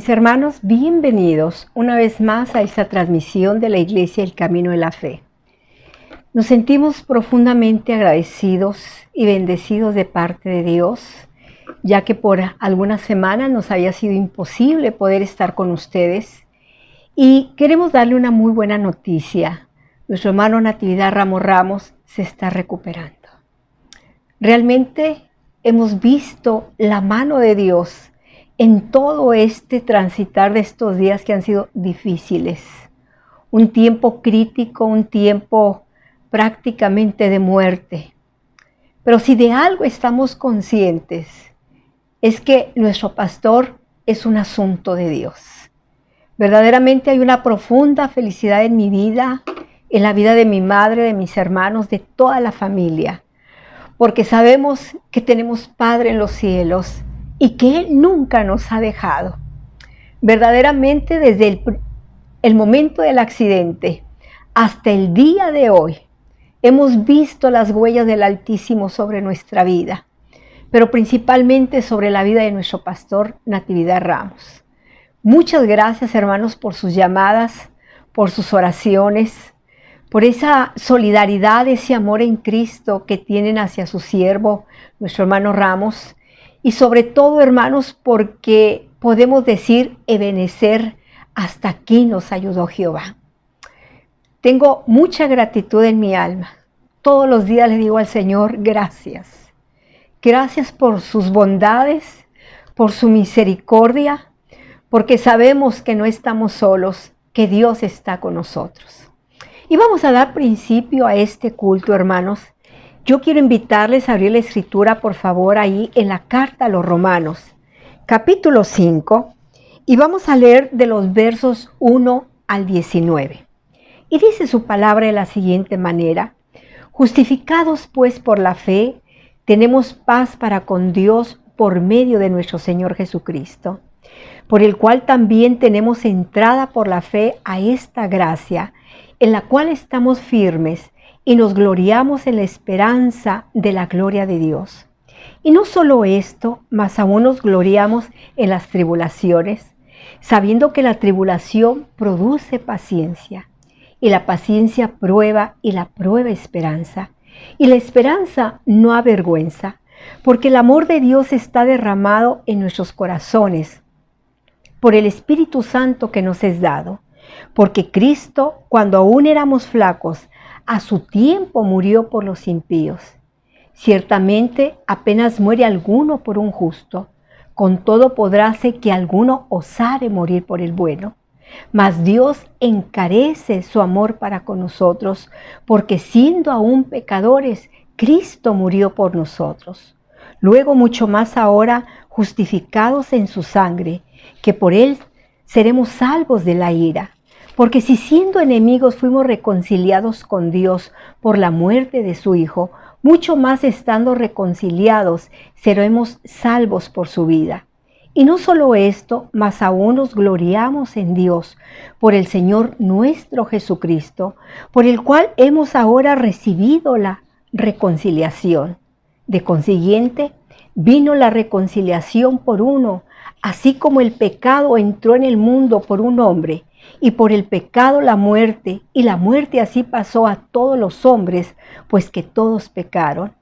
Mis hermanos, bienvenidos una vez más a esta transmisión de la Iglesia El Camino de la Fe. Nos sentimos profundamente agradecidos y bendecidos de parte de Dios, ya que por algunas semanas nos había sido imposible poder estar con ustedes. Y queremos darle una muy buena noticia. Nuestro hermano Natividad Ramos se está recuperando. Realmente hemos visto la mano de Dios en todo este transitar de estos días que han sido difíciles. Un tiempo crítico, un tiempo prácticamente de muerte. Pero si de algo estamos conscientes, es que nuestro pastor es un asunto de Dios. Verdaderamente hay una profunda felicidad en mi vida, en la vida de mi madre, de mis hermanos, de toda la familia. Porque sabemos que tenemos Padre en los cielos y que Él nunca nos ha dejado. Verdaderamente desde el momento del accidente hasta el día de hoy, hemos visto las huellas del Altísimo sobre nuestra vida, pero principalmente sobre la vida de nuestro pastor Natividad Ramos. Muchas gracias, hermanos, por sus llamadas, por sus oraciones, por esa solidaridad, ese amor en Cristo que tienen hacia su siervo, nuestro hermano Ramos. Y sobre todo, hermanos, porque podemos decir, Ebenezer, hasta aquí nos ayudó Jehová. Tengo mucha gratitud en mi alma. Todos los días le digo al Señor, gracias. Gracias por sus bondades, por su misericordia, porque sabemos que no estamos solos, que Dios está con nosotros. Y vamos a dar principio a este culto, hermanos. Yo quiero invitarles a abrir la escritura, por favor, ahí en la carta a los Romanos, capítulo 5, y vamos a leer de los versos 1 al 19. Y dice su palabra de la siguiente manera: justificados pues por la fe, tenemos paz para con Dios por medio de nuestro Señor Jesucristo, por el cual también tenemos entrada por la fe a esta gracia, en la cual estamos firmes, y nos gloriamos en la esperanza de la gloria de Dios. Y no solo esto, mas aún nos gloriamos en las tribulaciones, sabiendo que la tribulación produce paciencia, y la paciencia prueba, y la prueba esperanza. Y la esperanza no avergüenza, porque el amor de Dios está derramado en nuestros corazones, por el Espíritu Santo que nos es dado. Porque Cristo, cuando aún éramos flacos, a su tiempo murió por los impíos. Ciertamente apenas muere alguno por un justo, con todo podráse que alguno osare morir por el bueno. Mas Dios encarece su amor para con nosotros, porque siendo aún pecadores, Cristo murió por nosotros. Luego mucho más ahora, justificados en su sangre, que por él seremos salvos de la ira. Porque si siendo enemigos fuimos reconciliados con Dios por la muerte de su Hijo, mucho más estando reconciliados seremos salvos por su vida. Y no solo esto, mas aún nos gloriamos en Dios por el Señor nuestro Jesucristo, por el cual hemos ahora recibido la reconciliación. De consiguiente, vino la reconciliación por uno, así como el pecado entró en el mundo por un hombre, y por el pecado la muerte, y la muerte así pasó a todos los hombres, pues que todos pecaron.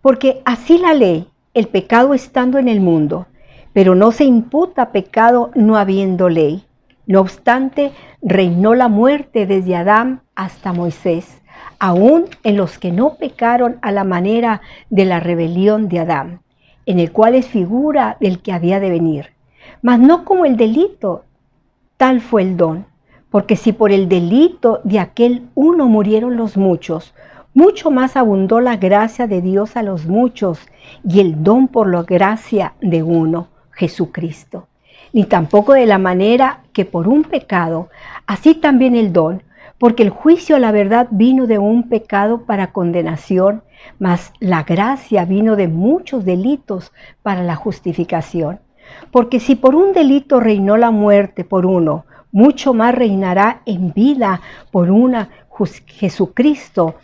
Porque así la ley, el pecado estando en el mundo, pero no se imputa pecado no habiendo ley. No obstante, reinó la muerte desde Adán hasta Moisés, aún en los que no pecaron a la manera de la rebelión de Adán, en el cual es figura del que había de venir. Mas no como el delito, tal fue el don. Porque si por el delito de aquel uno murieron los muchos, mucho más abundó la gracia de Dios a los muchos, y el don por la gracia de uno, Jesucristo. Ni tampoco de la manera que por un pecado, así también el don, porque el juicio a la verdad vino de un pecado para condenación, mas la gracia vino de muchos delitos para la justificación. Porque si por un delito reinó la muerte por uno, mucho más reinará en vida por una Jesucristo,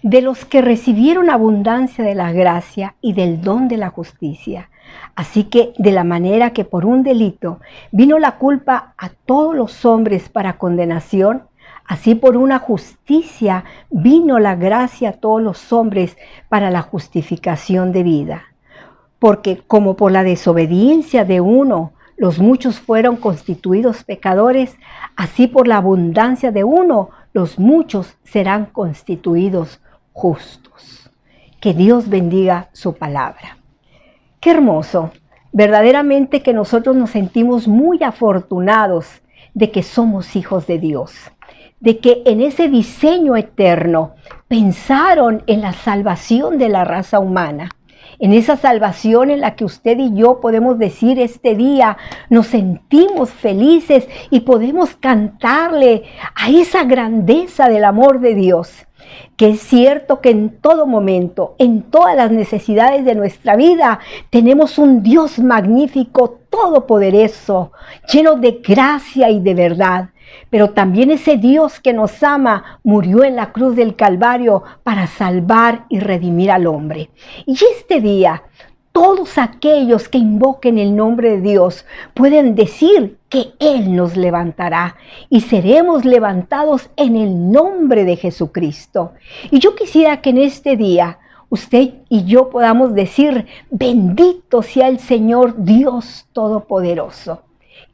de los que recibieron abundancia de la gracia y del don de la justicia. Así que de la manera que por un delito vino la culpa a todos los hombres para condenación, así por una justicia vino la gracia a todos los hombres para la justificación de vida. Porque como por la desobediencia de uno los muchos fueron constituidos pecadores, así por la abundancia de uno los muchos serán constituidos justos. Que Dios bendiga su palabra. Qué hermoso, verdaderamente que nosotros nos sentimos muy afortunados de que somos hijos de Dios, de que en ese diseño eterno pensaron en la salvación de la raza humana, en esa salvación en la que usted y yo podemos decir este día, nos sentimos felices y podemos cantarle a esa grandeza del amor de Dios. Que es cierto que en todo momento, en todas las necesidades de nuestra vida, tenemos un Dios magnífico, todopoderoso, lleno de gracia y de verdad. Pero también ese Dios que nos ama murió en la cruz del Calvario para salvar y redimir al hombre. Y este día, todos aquellos que invoquen el nombre de Dios pueden decir que Él nos levantará y seremos levantados en el nombre de Jesucristo. Y yo quisiera que en este día usted y yo podamos decir, bendito sea el Señor Dios Todopoderoso,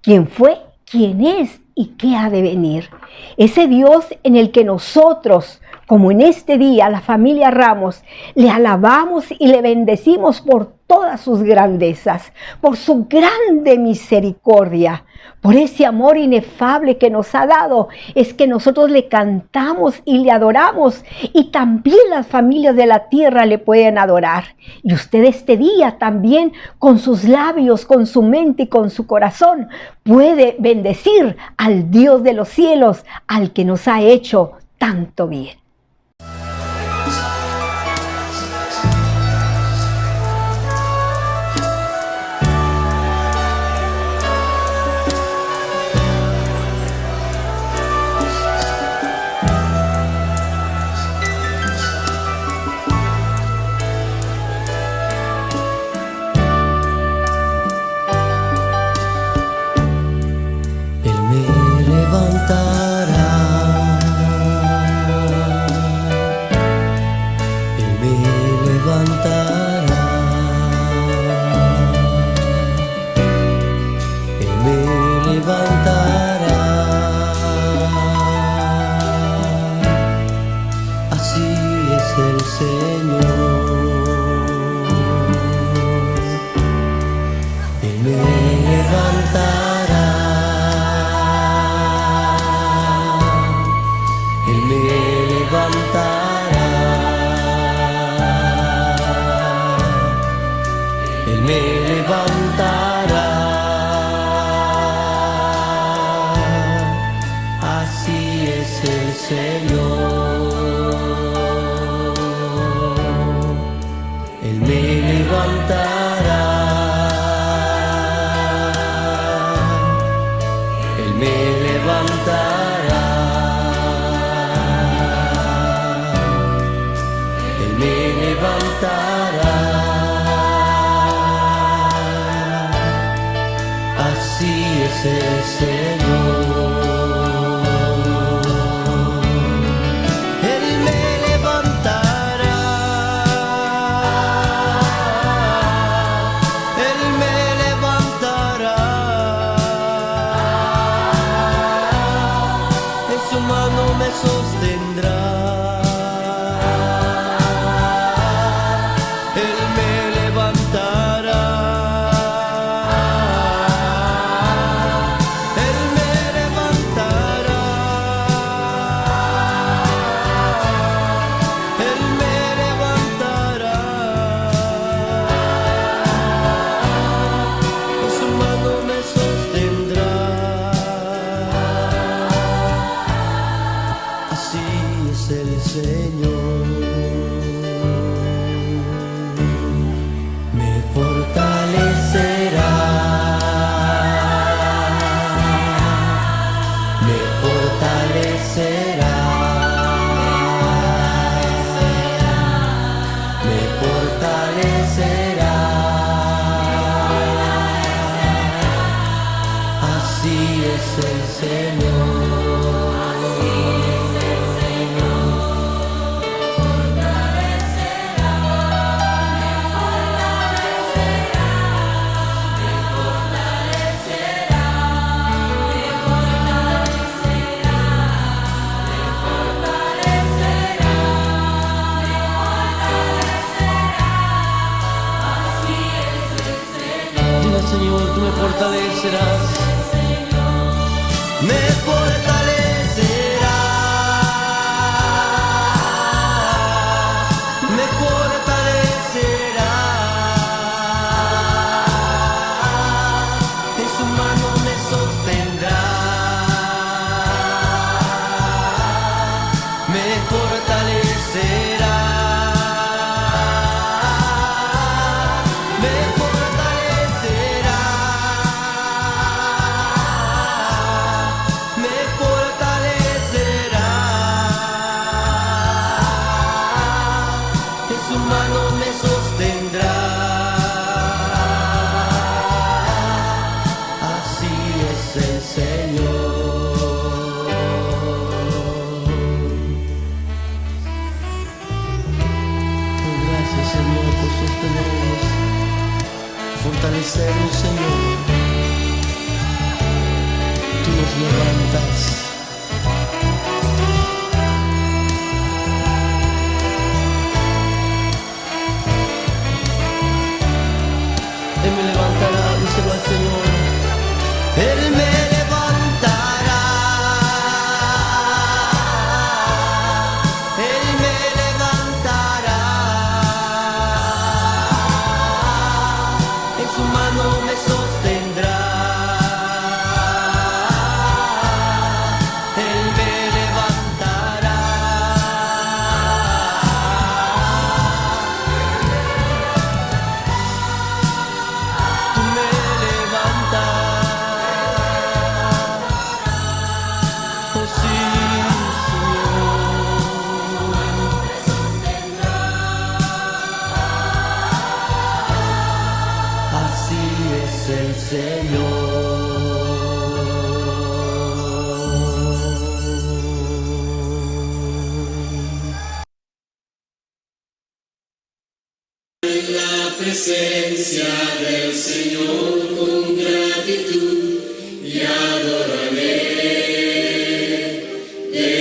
quien fue, quien es y qué ha de venir. Ese Dios en el que nosotros, como en este día, la familia Ramos, le alabamos y le bendecimos por todas sus grandezas, por su grande misericordia, por ese amor inefable que nos ha dado, es que nosotros le cantamos y le adoramos, y también las familias de la tierra le pueden adorar. Y usted este día también, con sus labios, con su mente y con su corazón, puede bendecir al Dios de los cielos, al que nos ha hecho tanto bien. Él me Señor, tú me fortalecerás, me fortalecerás, me fortalecerás, en su mano me sostendrá, me fortalecerá. Fortalecernos, Señor, tú nos levantas. Él me levantará, díselo al Señor. Él me levantará. Él me levantará. En su mano me sostendrá. Él me levantará. Tú me levantas. Oh sí, Señor. Así es el Señor. Presencia del Señor con gratitud y adoraré de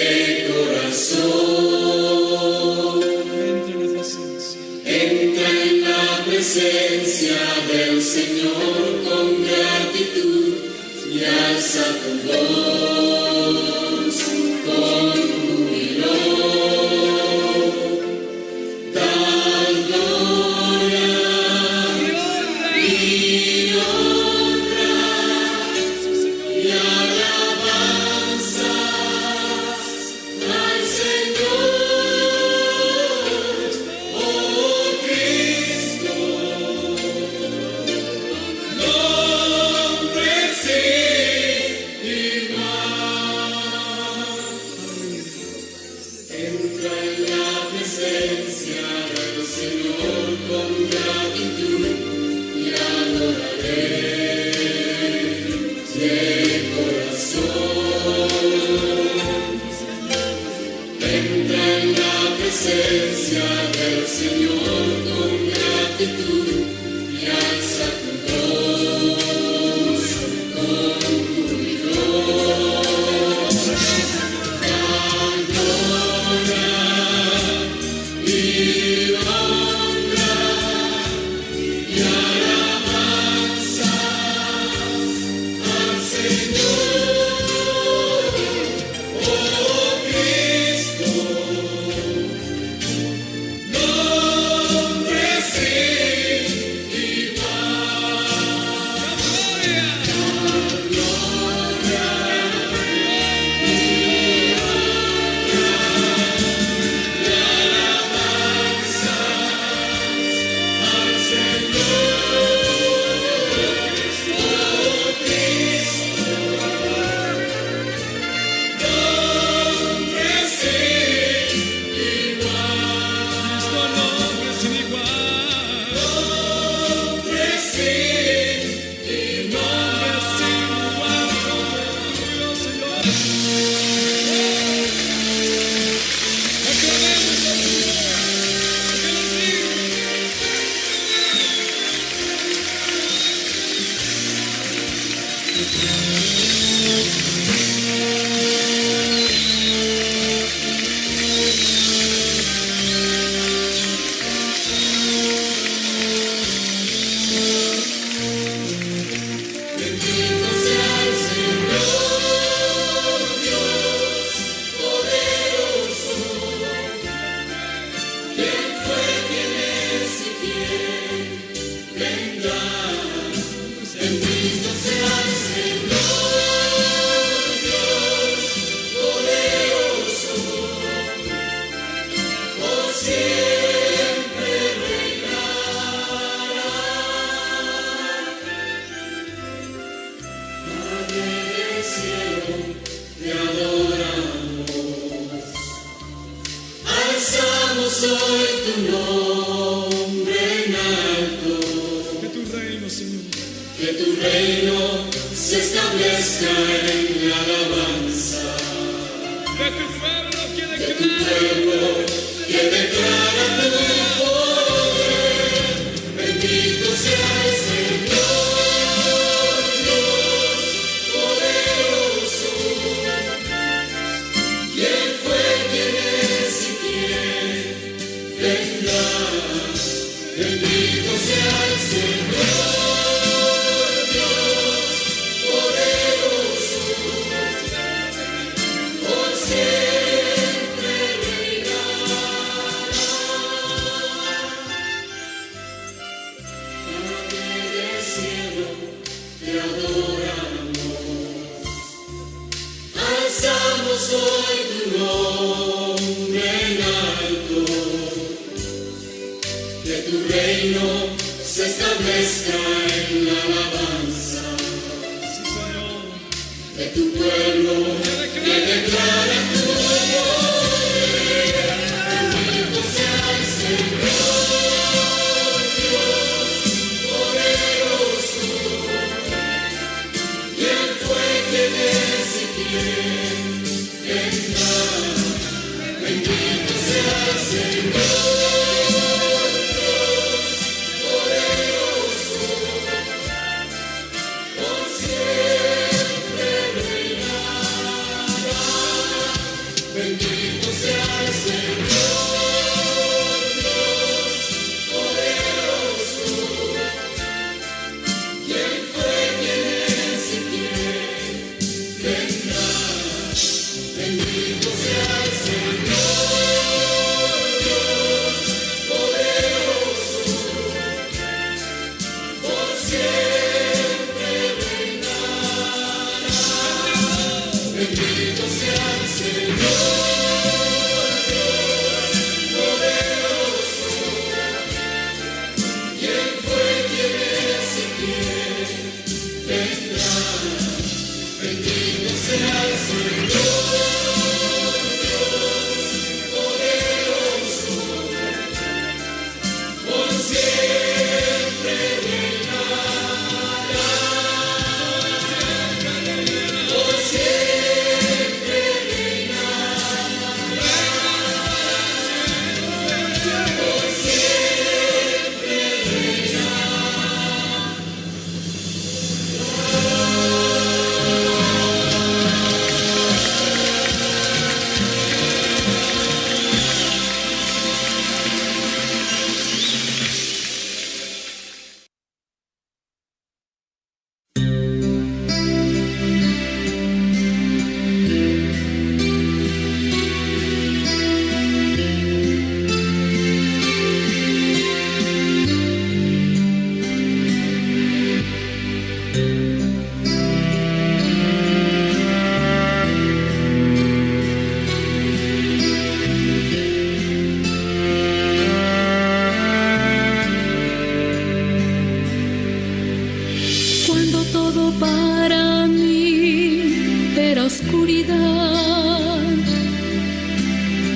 corazón. Entra en la presencia del Señor con gratitud y alza tu voz con júbilo. Da gloria y honra y alabanzas al Señor, oh Cristo. Nombre sin igual.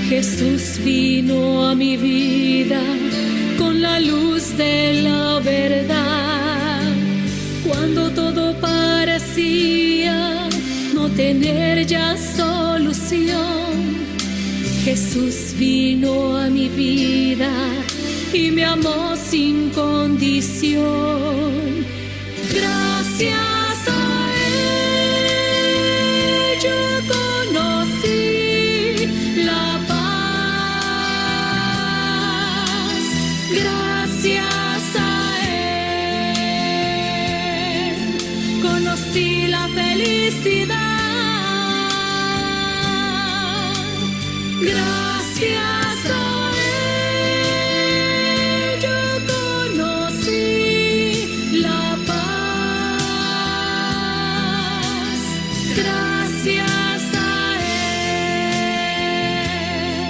Jesús vino a mi vida con la luz de la verdad. Cuando todo parecía no tener ya solución, Jesús vino a mi vida y me amó sin condición. Gracias a Él conocí la felicidad. Gracias a Él yo conocí la paz. Gracias a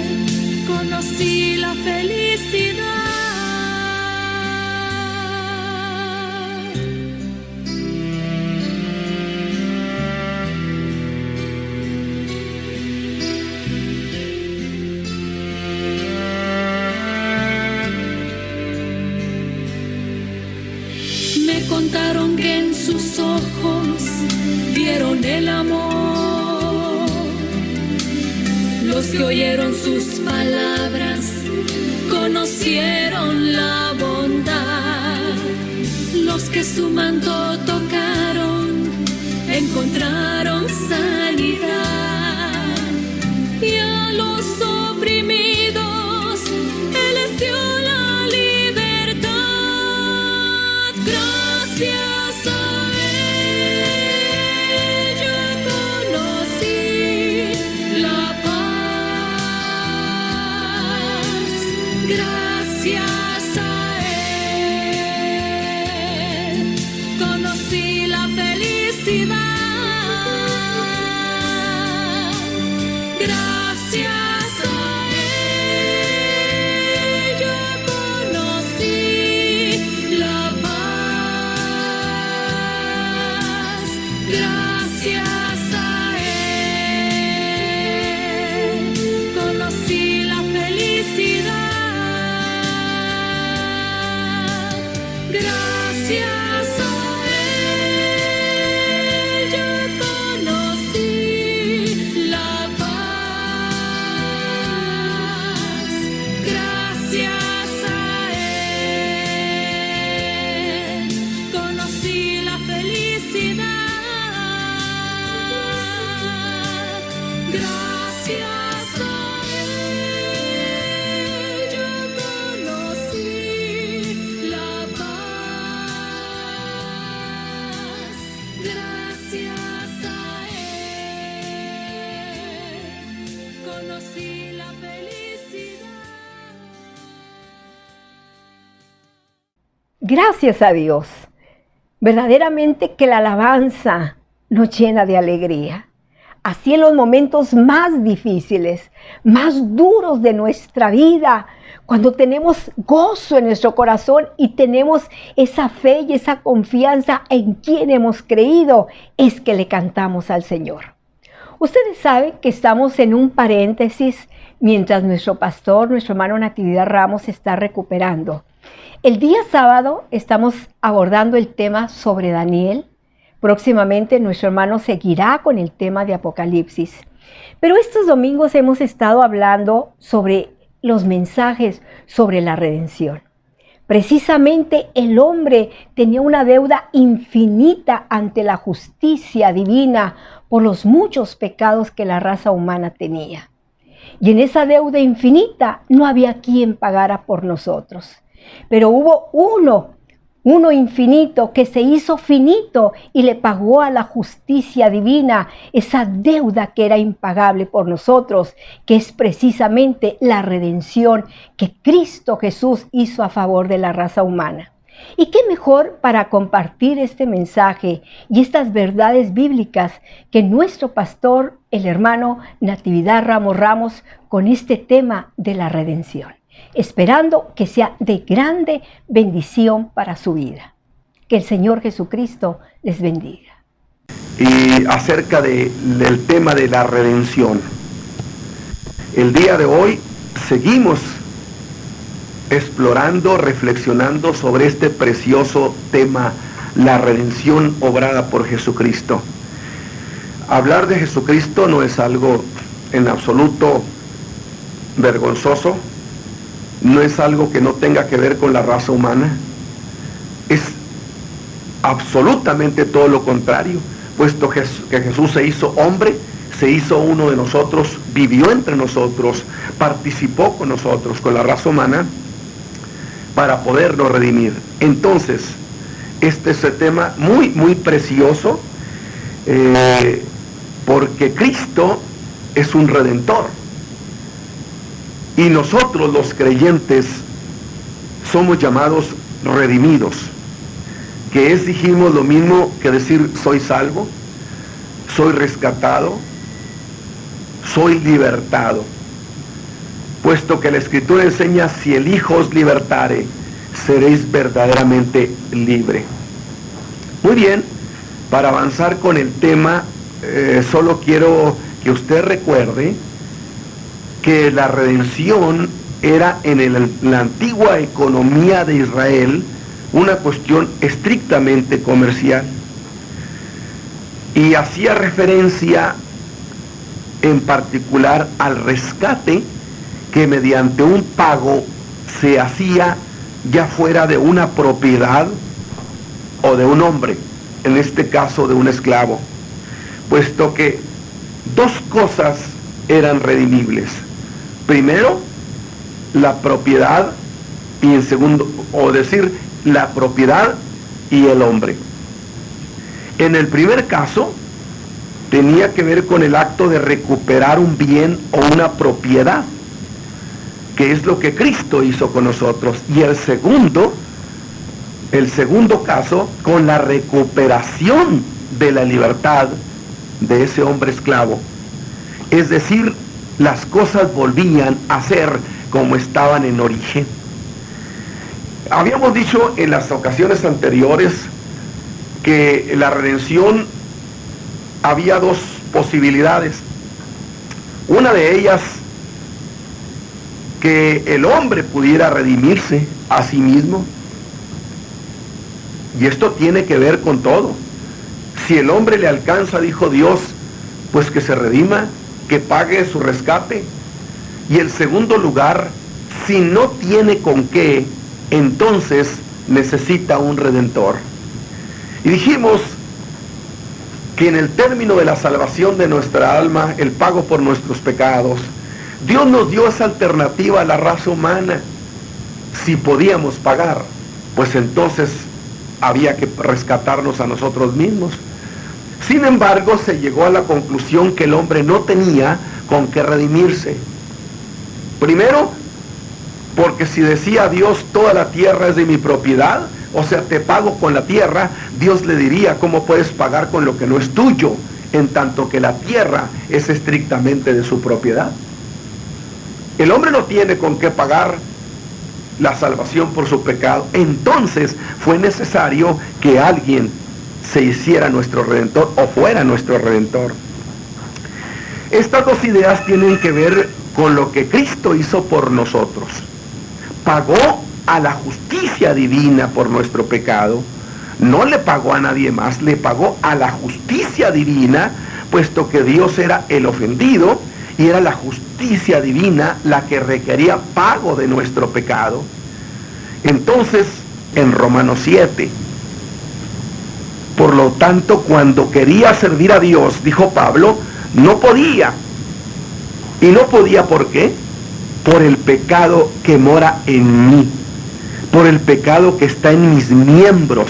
Él conocí la felicidad. Me contaron que en sus ojos vieron el amor. Los que oyeron sus palabras conocieron la bondad. Los que su manto tocaron encontraron sanidad. Y a los oprimidos Él les dio la libertad. Gracias a Él yo conocí la paz. Gracias a Él conocí la felicidad. Gracias a Él yo conocí la paz. Gracias a Él conocí la felicidad. Gracias a Él yo conocí la paz. Gracias a Él conocí la felicidad. Gracias a Él yo conocí la paz. Gracias a Él conocí la felicidad. Gracias a Dios. Verdaderamente que la alabanza nos llena de alegría. Así en los momentos más difíciles, más duros de nuestra vida, cuando tenemos gozo en nuestro corazón y tenemos esa fe y esa confianza en quien hemos creído, es que le cantamos al Señor. Ustedes saben que estamos en un paréntesis mientras nuestro pastor, nuestro hermano Natividad Ramos, está recuperando. El día sábado estamos abordando el tema sobre Daniel. Próximamente nuestro hermano seguirá con el tema de Apocalipsis. Pero estos domingos hemos estado hablando sobre los mensajes sobre la redención. Precisamente el hombre tenía una deuda infinita ante la justicia divina por los muchos pecados que la raza humana tenía. Y en esa deuda infinita no había quien pagara por nosotros. Pero hubo uno infinito que se hizo finito y le pagó a la justicia divina esa deuda que era impagable por nosotros, que es precisamente la redención que Cristo Jesús hizo a favor de la raza humana. Y qué mejor para compartir este mensaje y estas verdades bíblicas que nuestro pastor, el hermano Natividad Ramos, con este tema de la redención, esperando que sea de grande bendición para su vida. Que el Señor Jesucristo les bendiga. Y acerca del tema de la redención, el día de hoy seguimos explorando, reflexionando sobre este precioso tema, la redención obrada por Jesucristo. Hablar de Jesucristo no es algo en absoluto vergonzoso, no es algo que no tenga que ver con la raza humana, es absolutamente todo lo contrario, puesto que Jesús se hizo hombre, se hizo uno de nosotros, vivió entre nosotros, participó con nosotros, con la raza humana, para podernos redimir. Entonces, este es el tema muy, muy precioso, porque Cristo es un redentor. Y nosotros los creyentes somos llamados redimidos, que es, dijimos, lo mismo que decir soy salvo, soy rescatado, soy libertado. Puesto que la Escritura enseña, si el Hijo os libertare, seréis verdaderamente libre. Muy bien, para avanzar con el tema, solo quiero que usted recuerde que la redención era en la antigua economía de Israel una cuestión estrictamente comercial, y hacía referencia en particular al rescate que mediante un pago se hacía, ya fuera de una propiedad o de un hombre, en este caso de un esclavo, puesto que dos cosas eran redimibles. Primero, la propiedad, y en segundo, o decir, la propiedad y el hombre. En el primer caso, tenía que ver con el acto de recuperar un bien o una propiedad, que es lo que Cristo hizo con nosotros. Y el segundo caso, con la recuperación de la libertad de ese hombre esclavo. Es decir, las cosas volvían a ser como estaban en origen. Habíamos dicho en las ocasiones anteriores que la redención había dos posibilidades. Una de ellas, que el hombre pudiera redimirse a sí mismo. Y esto tiene que ver con todo. Si el hombre le alcanza, dijo Dios, pues que se redima, que pague su rescate. Y el segundo lugar, si no tiene con qué, entonces necesita un redentor. Y dijimos que en el término de la salvación de nuestra alma, el pago por nuestros pecados, Dios nos dio esa alternativa a la raza humana. Si podíamos pagar, pues entonces había que rescatarnos a nosotros mismos. Sin embargo, se llegó a la conclusión que el hombre no tenía con qué redimirse. Primero, porque si decía Dios, toda la tierra es de mi propiedad, o sea, te pago con la tierra, Dios le diría, ¿cómo puedes pagar con lo que no es tuyo, en tanto que la tierra es estrictamente de su propiedad? El hombre no tiene con qué pagar la salvación por su pecado. Entonces fue necesario que alguien se hiciera nuestro redentor o fuera nuestro redentor. Estas dos ideas tienen que ver con lo que Cristo hizo por nosotros. Pagó a la justicia divina por nuestro pecado. No le pagó a nadie más, le pagó a la justicia divina, puesto que Dios era el ofendido y era la justicia divina la que requería pago de nuestro pecado. Entonces, en Romanos 7, por lo tanto, cuando quería servir a Dios, dijo Pablo, no podía. ¿Y no podía por qué? Por el pecado que mora en mí, por el pecado que está en mis miembros,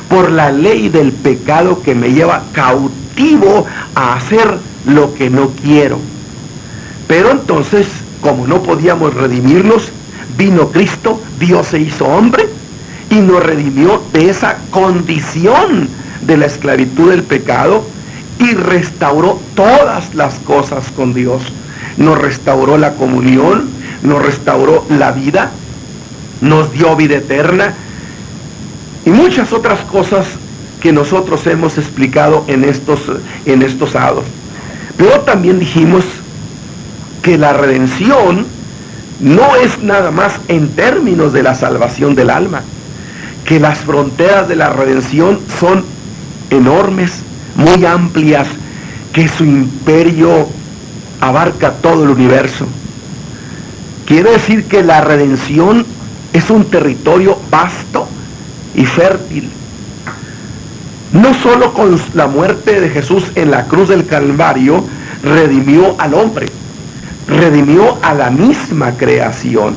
por la ley del pecado que me lleva cautivo a hacer lo que no quiero. Pero entonces, como no podíamos redimirnos, vino Cristo, Dios se hizo hombre y nos redimió de esa condición de la esclavitud del pecado y restauró todas las cosas con Dios. Nos restauró la comunión, nos restauró la vida, nos dio vida eterna y muchas otras cosas que nosotros hemos explicado en estos sábados. Pero también dijimos que la redención no es nada más en términos de la salvación del alma, que las fronteras de la redención son enormes, muy amplias, que su imperio abarca todo el universo. Quiere decir que la redención es un territorio vasto y fértil. No solo con la muerte de Jesús en la cruz del Calvario redimió al hombre, redimió a la misma creación.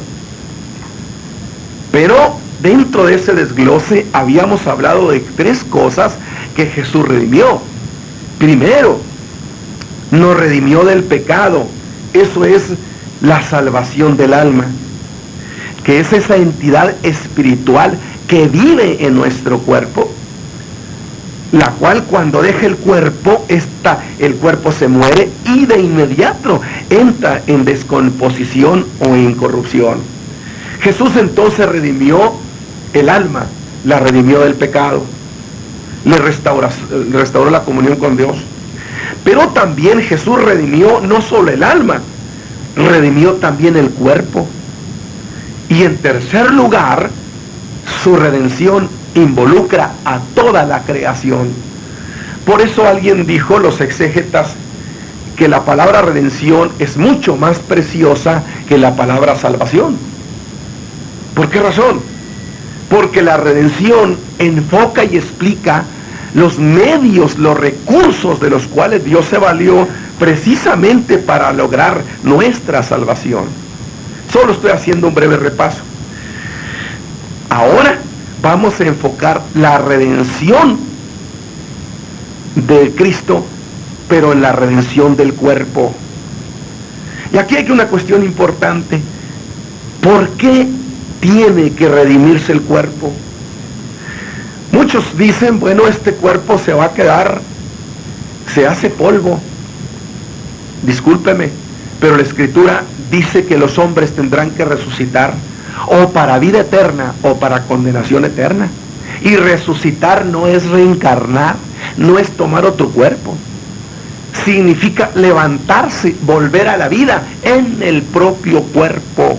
Pero dentro de ese desglose habíamos hablado de 3 cosas que Jesús redimió. Primero, nos redimió del pecado. Eso es la salvación del alma, que es esa entidad espiritual que vive en nuestro cuerpo, la cual cuando deja el cuerpo, el cuerpo se muere y de inmediato entra en descomposición o en corrupción. Jesús entonces redimió el alma, la redimió del pecado, le restauró la comunión con Dios. Pero también Jesús redimió no solo el alma, redimió también el cuerpo. Y en tercer lugar, su redención involucra a toda la creación. Por eso alguien dijo, los exégetas, que la palabra redención es mucho más preciosa que la palabra salvación. ¿Por qué razón? Porque la redención enfoca y explica los medios, los recursos de los cuales Dios se valió precisamente para lograr nuestra salvación. Solo estoy haciendo un breve repaso. Ahora vamos a enfocar la redención de Cristo, pero en la redención del cuerpo. Y aquí hay una cuestión importante. ¿Por qué tiene que redimirse el cuerpo? Muchos dicen, bueno, este cuerpo se va a quedar, se hace polvo. Discúlpeme, pero la Escritura dice que los hombres tendrán que resucitar, o para vida eterna, o para condenación eterna. Y resucitar no es reencarnar, no es tomar otro cuerpo. Significa levantarse, volver a la vida en el propio cuerpo.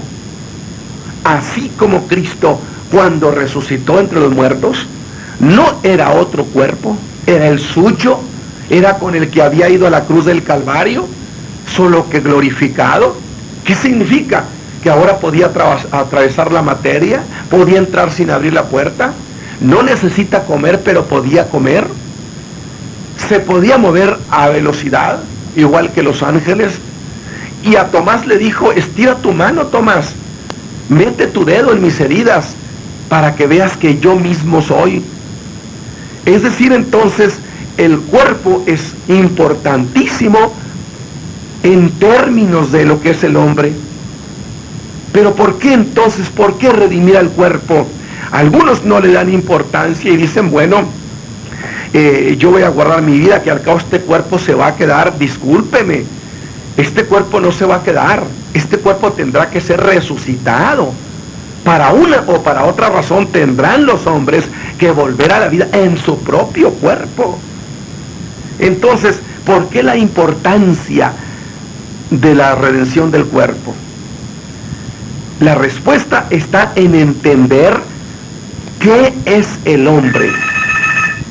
Así como Cristo, cuando resucitó entre los muertos, no era otro cuerpo, era el suyo, era con el que había ido a la cruz del Calvario, solo que glorificado. ¿Qué significa? Que ahora podía atravesar la materia, podía entrar sin abrir la puerta, no necesita comer, pero podía comer, se podía mover a velocidad, igual que los ángeles. Y a Tomás le dijo, estira tu mano, Tomás, mete tu dedo en mis heridas, para que veas que yo mismo soy. Es decir, entonces, el cuerpo es importantísimo en términos de lo que es el hombre. Pero ¿por qué entonces? ¿Por qué redimir al cuerpo? Algunos no le dan importancia y dicen, bueno, yo voy a guardar mi vida, que al cabo este cuerpo se va a quedar. Discúlpeme, este cuerpo no se va a quedar, este cuerpo tendrá que ser resucitado. Para una o para otra razón tendrán los hombres que volver a la vida en su propio cuerpo. Entonces, ¿por qué la importancia de la redención del cuerpo? La respuesta está en entender qué es el hombre,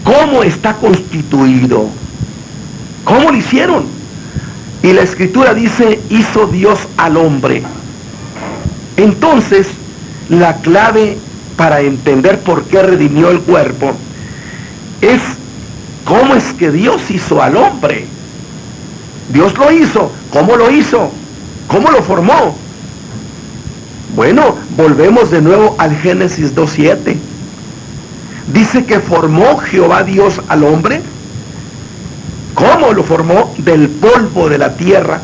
cómo está constituido, cómo lo hicieron. Y la Escritura dice, hizo Dios al hombre. Entonces, la clave para entender por qué redimió el cuerpo es cómo es que Dios hizo al hombre. Dios lo hizo. ¿Cómo lo hizo? ¿Cómo lo formó? Bueno, volvemos de nuevo al Génesis 2:7. Dice que formó Jehová Dios al hombre. ¿Cómo lo formó? Del polvo de la tierra.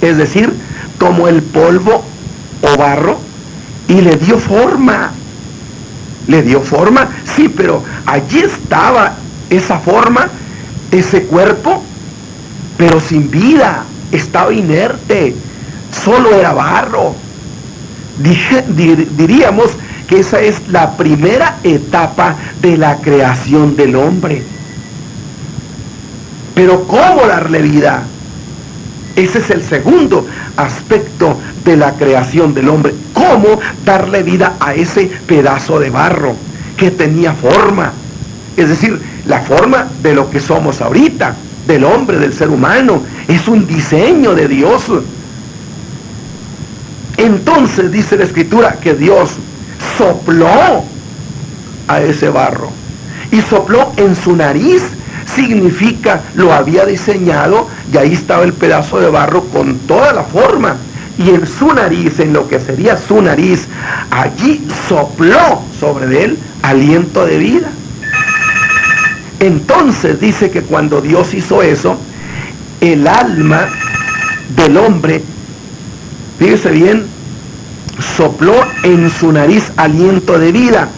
Es decir, tomó el polvo o barro y le dio forma. Le dio forma, sí, pero allí estaba esa forma, ese cuerpo, pero sin vida, estaba inerte, solo era barro. Diríamos que esa es la primera etapa de la creación del hombre. Pero ¿cómo darle vida? Ese es el segundo aspecto de la creación del hombre. ¿Cómo darle vida a ese pedazo de barro que tenía forma? Es decir, la forma de lo que somos ahorita, del hombre, del ser humano. Es un diseño de Dios. Entonces dice la Escritura que Dios sopló a ese barro. Y sopló en su nariz. Significa, lo había diseñado y ahí estaba el pedazo de barro con toda la forma. Y en su nariz, en lo que sería su nariz, allí sopló sobre él aliento de vida. Entonces dice que cuando Dios hizo eso, el alma del hombre, fíjese bien, sopló en su nariz aliento de vida.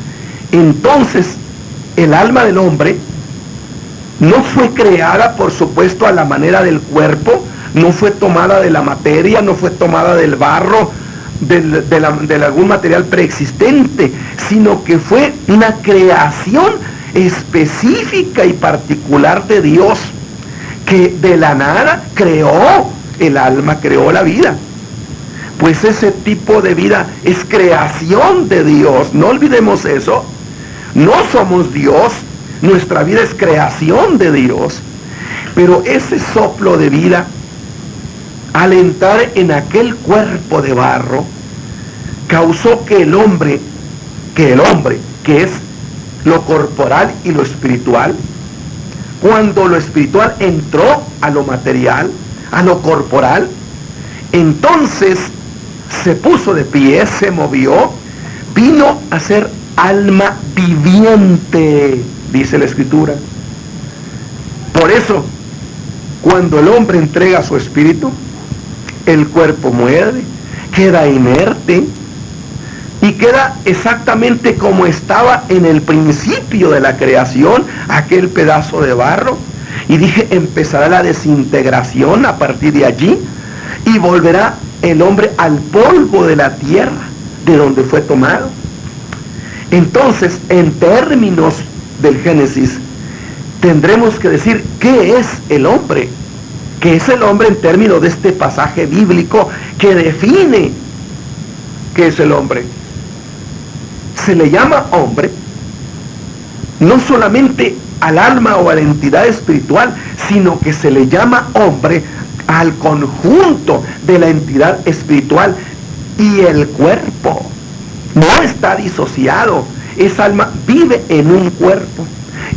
Entonces el alma del hombre no fue creada, por supuesto, a la manera del cuerpo, no fue tomada de la materia, no fue tomada del barro, de algún material preexistente, sino que fue una creación específica y particular de Dios, que de la nada creó el alma, creó la vida. Pues ese tipo de vida es creación de Dios, no olvidemos eso. No somos Dios, nuestra vida es creación de Dios, pero ese soplo de vida, al entrar en aquel cuerpo de barro, causó que el hombre, que es lo corporal y lo espiritual, cuando lo espiritual entró a lo material, a lo corporal, entonces se puso de pie, se movió, vino a ser alma viviente, dice la Escritura. Por eso, cuando el hombre entrega su espíritu, el cuerpo muere, queda inerte y queda exactamente como estaba en el principio de la creación, aquel pedazo de barro. Y dije, empezará la desintegración a partir de allí y volverá el hombre al polvo de la tierra, de donde fue tomado. Entonces, en términos del Génesis, tendremos que decir qué es el hombre. ¿Qué es el hombre en términos de este pasaje bíblico que define qué es el hombre? Se le llama hombre no solamente al alma o a la entidad espiritual, sino que se le llama hombre al conjunto de la entidad espiritual y el cuerpo. No está disociado, esa alma vive en un cuerpo,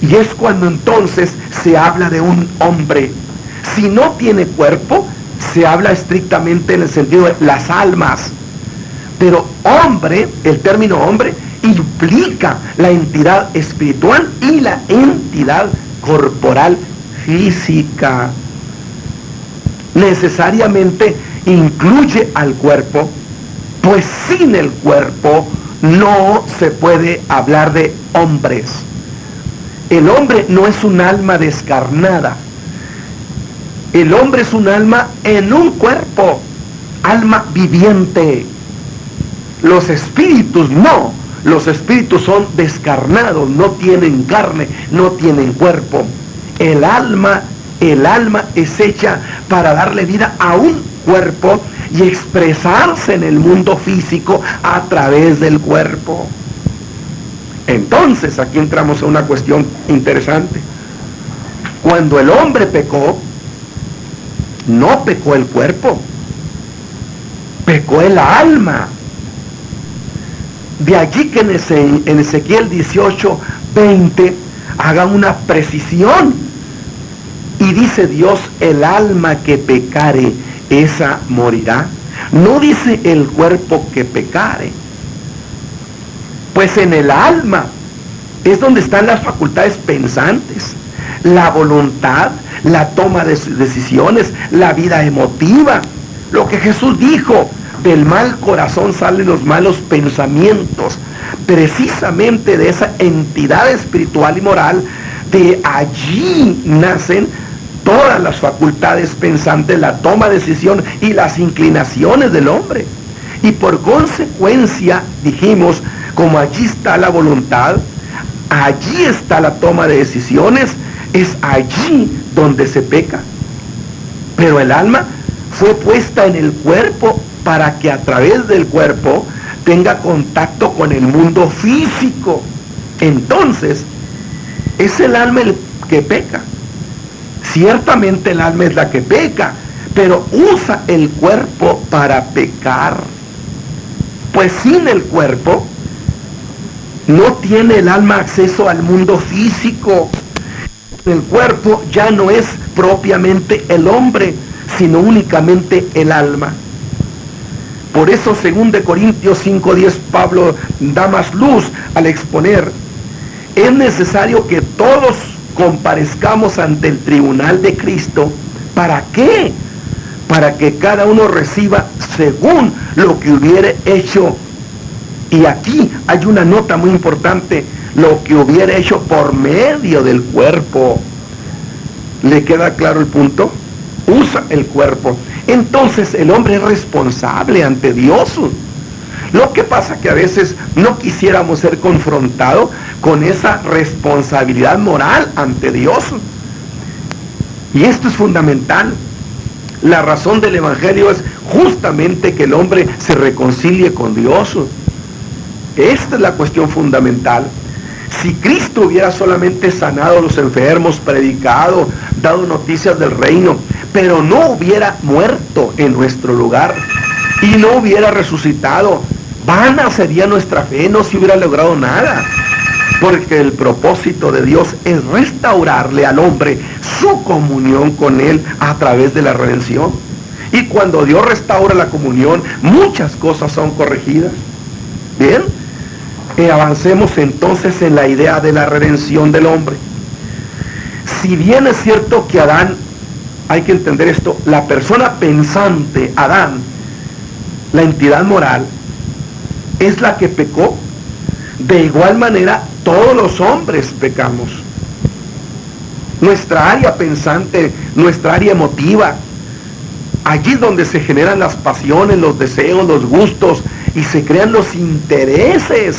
y es cuando entonces se habla de un hombre. Si no tiene cuerpo, se habla estrictamente en el sentido de las almas, pero hombre, el término hombre, implica la entidad espiritual y la entidad corporal física. Necesariamente incluye al cuerpo, pues sin el cuerpo no se puede hablar de hombres. El hombre no es un alma descarnada. El hombre es un alma en un cuerpo, alma viviente. Los espíritus no. Los espíritus son descarnados, no tienen carne, no tienen cuerpo. El alma es hecha para darle vida a un cuerpo y expresarse en el mundo físico a través del cuerpo. Entonces, aquí entramos a una cuestión interesante. Cuando el hombre pecó, no pecó el cuerpo, pecó el alma. De allí que en Ezequiel 18:20 haga una precisión y dice Dios, el alma que pecare, esa morirá. No dice el cuerpo que pecare. Pues en el alma es donde están las facultades pensantes, la voluntad, la toma de decisiones, la vida emotiva. Lo que Jesús dijo, del mal corazón salen los malos pensamientos. Precisamente de esa entidad espiritual y moral, de allí nacen todas las facultades pensantes, la toma de decisión y las inclinaciones del hombre. Y por consecuencia, dijimos, como allí está la voluntad, allí está la toma de decisiones, es allí donde se peca. Pero el alma fue puesta en el cuerpo para que a través del cuerpo tenga contacto con el mundo físico. Entonces, es el alma el que peca. Ciertamente el alma es la que peca, pero usa el cuerpo para pecar. Pues sin el cuerpo, no tiene el alma acceso al mundo físico. El cuerpo ya no es propiamente el hombre, sino únicamente el alma. Por eso 2 Corintios 5:10 Pablo da más luz al exponer: es necesario que todos comparezcamos ante el tribunal de Cristo. ¿Para qué? Para que cada uno reciba según lo que hubiere hecho. Y aquí hay una nota muy importante: lo que hubiera hecho por medio del cuerpo. ¿Le queda claro el punto? Usa el cuerpo. Entonces el hombre es responsable ante Dios. Lo que pasa que a veces no quisiéramos ser confrontados con esa responsabilidad moral ante Dios. Y esto es fundamental. La razón del Evangelio es justamente que el hombre se reconcilie con Dios. Esta es la cuestión fundamental. Si Cristo hubiera solamente sanado a los enfermos, predicado, dado noticias del reino, pero no hubiera muerto en nuestro lugar y no hubiera resucitado, vana sería nuestra fe, no se hubiera logrado nada. Porque el propósito de Dios es restaurarle al hombre su comunión con Él a través de la redención. Y cuando Dios restaura la comunión, muchas cosas son corregidas. Bien, avancemos entonces en la idea de la redención del hombre. Si bien es cierto que Adán, hay que entender esto, la persona pensante, Adán, la entidad moral, es la que pecó, de igual manera todos los hombres pecamos. Nuestra área pensante, nuestra área emotiva, allí es donde se generan las pasiones, los deseos, los gustos y se crean los intereses.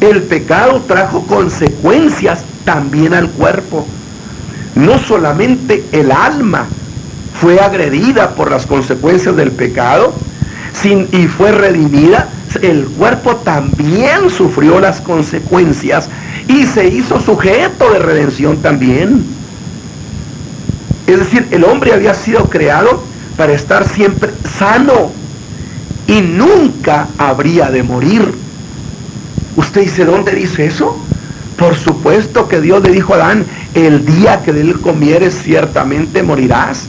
El pecado trajo consecuencias también al cuerpo. No solamente el alma fue agredida por las consecuencias del pecado y fue redimida, el cuerpo también sufrió las consecuencias y se hizo sujeto de redención también. Es decir, el hombre había sido creado para estar siempre sano y nunca habría de morir. ¿Usted dice dónde dice eso? Por supuesto que Dios le dijo a Adán: el día que de él comieres ciertamente morirás.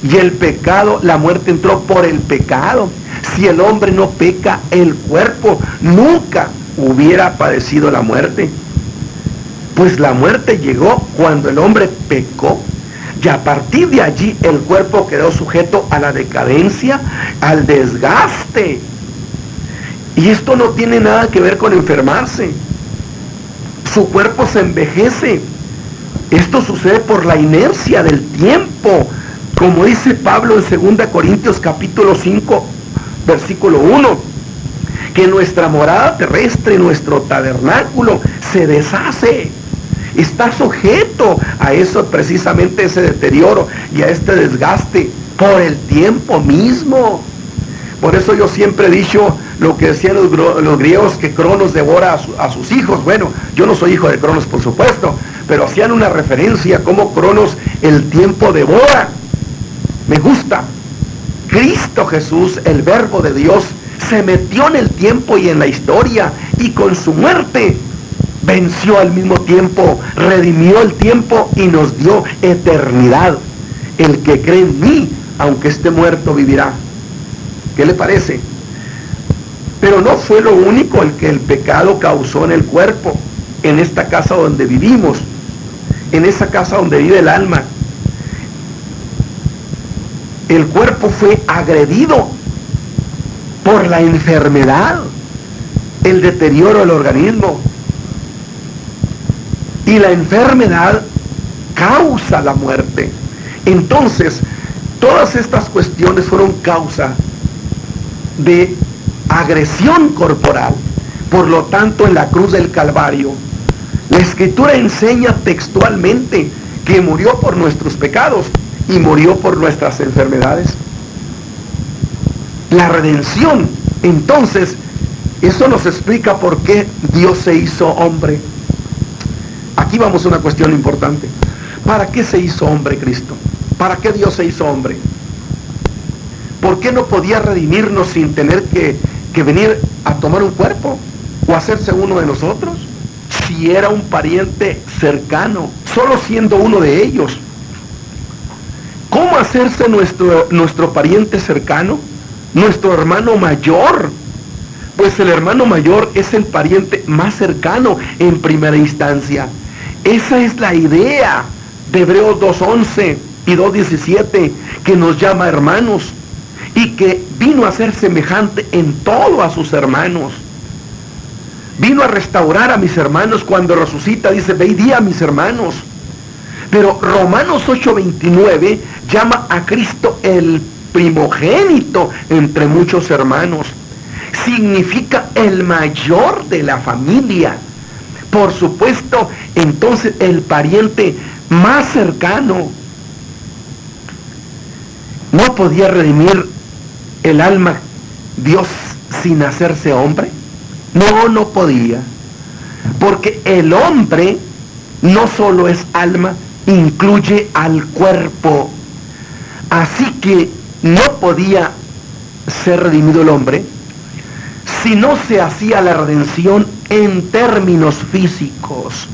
Y el pecado, la muerte entró por el pecado. Si el hombre no peca, el cuerpo nunca hubiera padecido la muerte. Pues la muerte llegó cuando el hombre pecó. Y a partir de allí el cuerpo quedó sujeto a la decadencia, al desgaste. Y esto no tiene nada que ver con enfermarse. Su cuerpo se envejece. Esto sucede por la inercia del tiempo. Como dice Pablo en 2 Corintios capítulo 5, versículo 1, que nuestra morada terrestre, nuestro tabernáculo, se deshace. Está sujeto a eso, precisamente ese deterioro y a este desgaste por el tiempo mismo. Por eso yo siempre he dicho lo que decían los griegos, que Cronos devora a sus hijos. Bueno, yo no soy hijo de Cronos, por supuesto, pero hacían una referencia a cómo Cronos el tiempo devora. Me gusta. Cristo Jesús, el Verbo de Dios, se metió en el tiempo y en la historia, y con su muerte venció al mismo tiempo, redimió el tiempo y nos dio eternidad. El que cree en mí, aunque esté muerto, vivirá. ¿Qué le parece? Pero no fue lo único el que el pecado causó en el cuerpo, en esta casa donde vivimos, en esa casa donde vive el alma. El cuerpo fue agredido por la enfermedad, el deterioro del organismo. Y la enfermedad causa la muerte. Entonces, todas estas cuestiones fueron causa de agresión corporal. Por lo tanto, en la cruz del Calvario, la Escritura enseña textualmente que murió por nuestros pecados y murió por nuestras enfermedades. La redención, entonces, eso nos explica por qué Dios se hizo hombre. Aquí vamos a una cuestión importante. ¿Para qué se hizo hombre Cristo? ¿Para qué Dios se hizo hombre? ¿Por qué no podía redimirnos sin tener que venir a tomar un cuerpo o hacerse uno de nosotros? Si era un pariente cercano, solo siendo uno de ellos. ¿Cómo hacerse nuestro pariente cercano? Nuestro hermano mayor. Pues el hermano mayor es el pariente más cercano en primera instancia. Esa es la idea de Hebreos 2:11 y 2:17, que nos llama hermanos, y que vino a ser semejante en todo a sus hermanos. Vino a restaurar a mis hermanos. Cuando resucita dice, ve y di a mis hermanos. Pero Romanos 8:29 llama a Cristo el primogénito entre muchos hermanos. Significa el mayor de la familia. Por supuesto, entonces el pariente más cercano. ¿No podía redimir el alma Dios sin hacerse hombre? No podía. Porque el hombre no solo es alma, incluye al cuerpo. Así que no podía ser redimido el hombre si no se hacía la redención en términos físicos.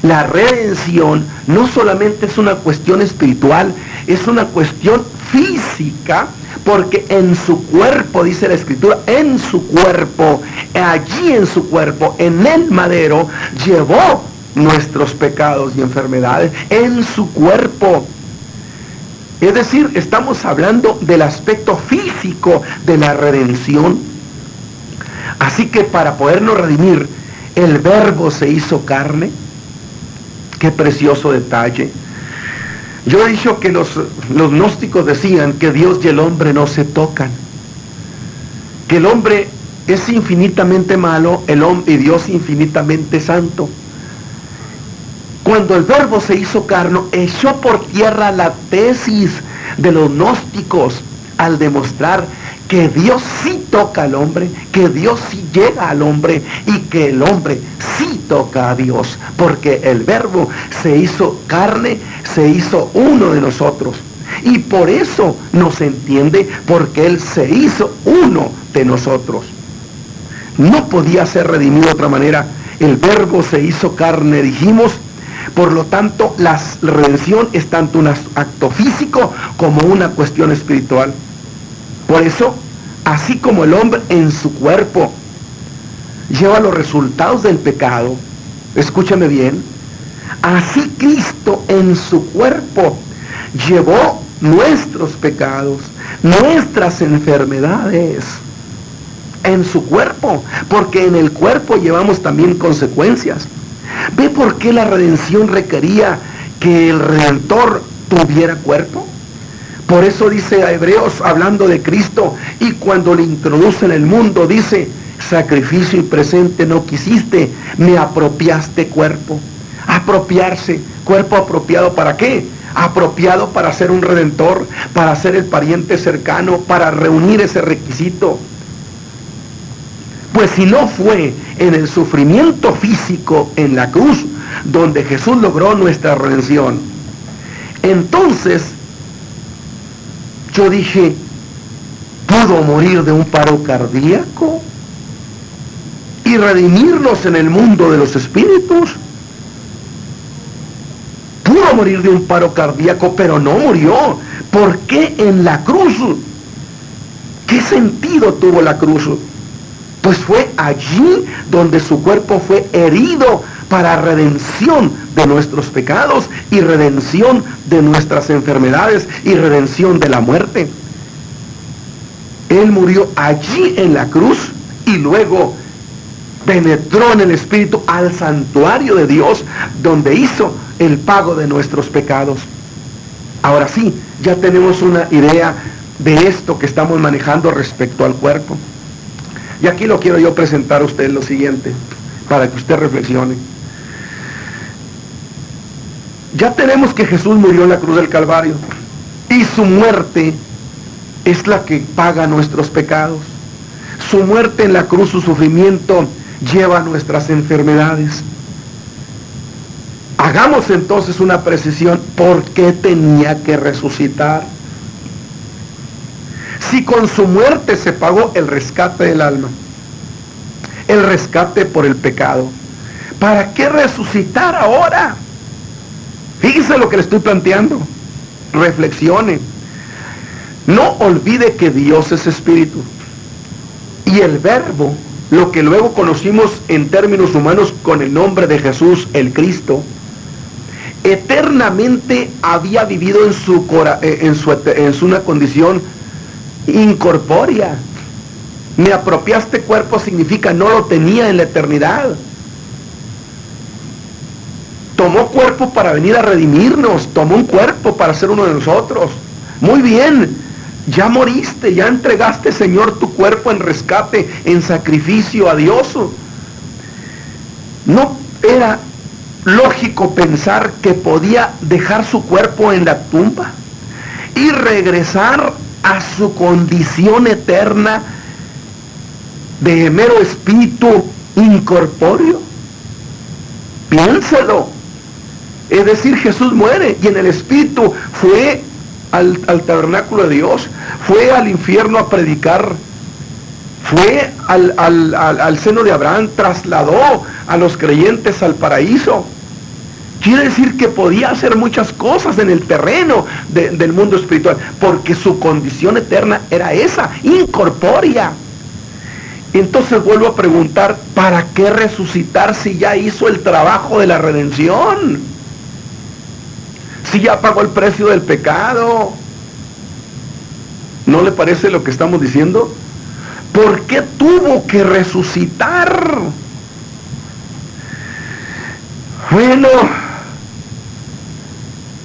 La redención no solamente es una cuestión espiritual, es una cuestión física, porque en su cuerpo, dice la Escritura, en su cuerpo, allí en su cuerpo, en el madero, llevó nuestros pecados y enfermedades, en su cuerpo. Es decir, estamos hablando del aspecto físico de la redención. Así que para podernos redimir, el Verbo se hizo carne. Qué precioso detalle. Yo he dicho que los gnósticos decían que Dios y el hombre no se tocan, que el hombre es infinitamente malo, y Dios infinitamente santo. Cuando el Verbo se hizo carne, echó por tierra la tesis de los gnósticos al demostrar que Dios sí toca al hombre, que Dios sí llega al hombre y que el hombre sí toca a Dios, porque el Verbo se hizo carne, se hizo uno de nosotros. Y por eso nos entiende, porque Él se hizo uno de nosotros. No podía ser redimido de otra manera. El Verbo se hizo carne, dijimos. Por lo tanto, la redención es tanto un acto físico como una cuestión espiritual. Por eso, así como el hombre en su cuerpo lleva los resultados del pecado, escúchame bien, así Cristo en su cuerpo llevó nuestros pecados, nuestras enfermedades en su cuerpo, porque en el cuerpo llevamos también consecuencias. ¿Ve por qué la redención requería que el Redentor tuviera cuerpo? Por eso dice a Hebreos, hablando de Cristo, y cuando le introduce en el mundo, dice, sacrificio y presente no quisiste, me apropiaste cuerpo. Apropiarse, cuerpo apropiado, ¿para qué? Apropiado para ser un redentor, para ser el pariente cercano, para reunir ese requisito. Pues si no fue en el sufrimiento físico en la cruz donde Jesús logró nuestra redención, entonces yo dije, ¿pudo morir de un paro cardíaco y redimirnos en el mundo de los espíritus? Pudo morir de un paro cardíaco, pero no murió. ¿Por qué en la cruz? ¿Qué sentido tuvo la cruz? Pues fue allí donde su cuerpo fue herido para redención de nuestros pecados y redención de nuestras enfermedades y redención de la muerte. Él murió allí en la cruz y luego penetró en el Espíritu al santuario de Dios, donde hizo el pago de nuestros pecados. Ahora sí, ya tenemos una idea de esto que estamos manejando respecto al cuerpo. Y aquí lo quiero yo presentar a usted lo siguiente, para que usted reflexione. Ya tenemos que Jesús murió en la cruz del Calvario, y su muerte es la que paga nuestros pecados. Su muerte en la cruz, su sufrimiento, lleva nuestras enfermedades. Hagamos entonces una precisión, ¿por qué tenía que resucitar? Si con su muerte se pagó el rescate del alma, el rescate por el pecado, ¿para qué resucitar ahora? Fíjese lo que le estoy planteando. reflexione. No olvide que Dios es espíritu. Y el verbo, lo que luego conocimos en términos humanos con el nombre de Jesús, el Cristo, eternamente había vivido en una condición incorpórea. Me apropiaste cuerpo significa no lo tenía en la eternidad. Tomó cuerpo para venir a redimirnos, tomó un cuerpo para ser uno de nosotros. Muy bien, ya moriste, ya entregaste, Señor, tu cuerpo en rescate, en sacrificio a Dios. No era lógico pensar que podía dejar su cuerpo en la tumba y regresar a su condición eterna de mero espíritu incorpóreo. Piénselo. Es decir, Jesús muere y en el espíritu fue al tabernáculo de Dios, fue al infierno a predicar, fue al seno de Abraham, trasladó a los creyentes al paraíso. Quiere decir que podía hacer muchas cosas en el terreno del mundo espiritual, porque su condición eterna era esa, incorpórea. Entonces vuelvo a preguntar, ¿para qué resucitar si ya hizo el trabajo de la redención? Si ya pagó el precio del pecado. ¿No le parece lo que estamos diciendo? ¿Por qué tuvo que resucitar? Bueno,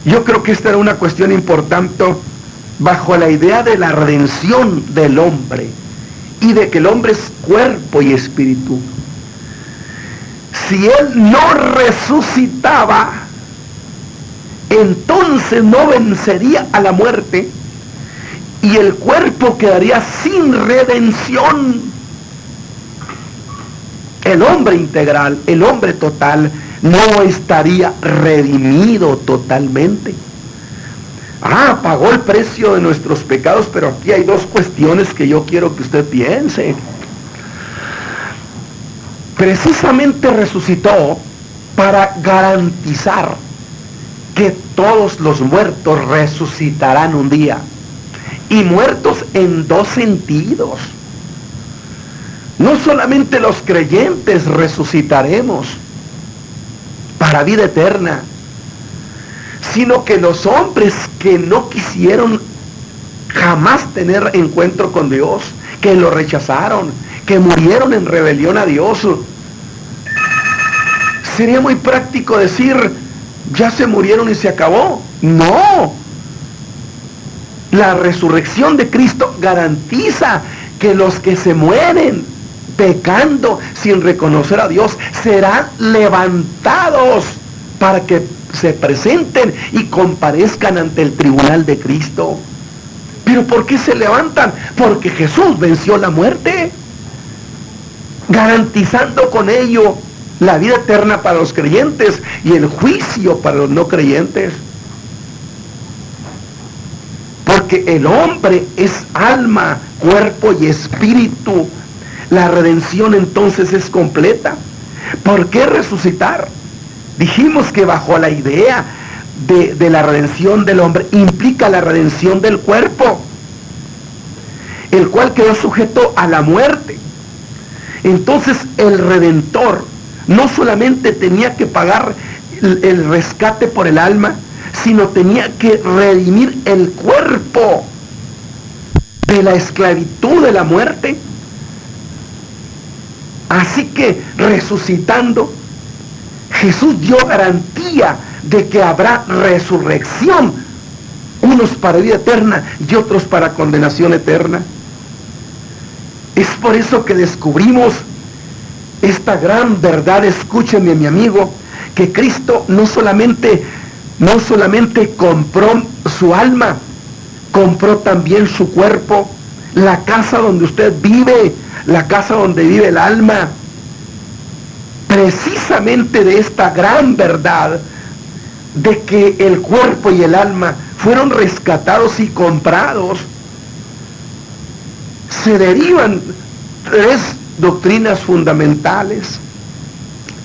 yo creo que esta era una cuestión importante bajo la idea de la redención del hombre y de que el hombre es cuerpo y espíritu. Si él no resucitaba, entonces no vencería a la muerte y el cuerpo quedaría sin redención. El hombre integral, el hombre total, no estaría redimido totalmente. Pagó el precio de nuestros pecados, pero aquí hay dos cuestiones que yo quiero que usted piense. Precisamente resucitó para garantizar que todos los muertos resucitarán un día. Y muertos en dos sentidos. No solamente los creyentes resucitaremos para vida eterna, sino que los hombres que no quisieron jamás tener encuentro con Dios, que lo rechazaron, que murieron en rebelión a Dios. Sería muy práctico decir, ya se murieron y se acabó. No. La resurrección de Cristo garantiza que los que se mueren pecando sin reconocer a Dios serán levantados para que se presenten y comparezcan ante el tribunal de Cristo. ¿Pero por qué se levantan? Porque Jesús venció la muerte, garantizando con ello la vida eterna para los creyentes y el juicio para los no creyentes. Porque el hombre es alma, cuerpo y espíritu. La redención entonces es completa. ¿Por qué resucitar? Dijimos que bajo la idea de la redención del hombre implica la redención del cuerpo, el cual quedó sujeto a la muerte. Entonces el Redentor no solamente tenía que pagar el rescate por el alma, sino tenía que redimir el cuerpo de la esclavitud de la muerte. Así que resucitando, Jesús dio garantía de que habrá resurrección, unos para vida eterna y otros para condenación eterna. Es por eso que descubrimos esta gran verdad. Escúcheme, mi amigo, que Cristo no solamente compró su alma, compró también su cuerpo, la casa donde usted vive, la casa donde vive el alma. Precisamente de esta gran verdad de que el cuerpo y el alma fueron rescatados y comprados, se derivan tres doctrinas fundamentales.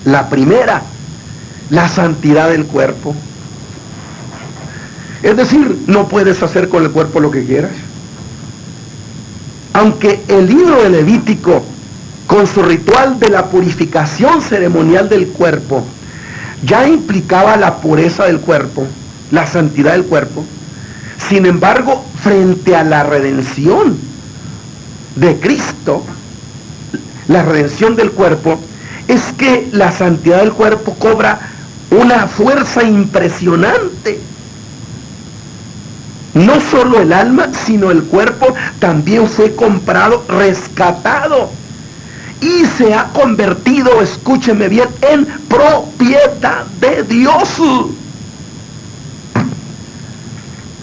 La primera, la santidad del cuerpo. Es decir, no puedes hacer con el cuerpo lo que quieras. Aunque el libro de Levítico, con su ritual de la purificación ceremonial del cuerpo, ya implicaba la pureza del cuerpo, la santidad del cuerpo, sin embargo, frente a la redención de Cristo, la redención del cuerpo, es que la santidad del cuerpo cobra una fuerza impresionante. No solo el alma, sino el cuerpo también fue comprado, rescatado, y se ha convertido, escúcheme bien, en propiedad de Dios.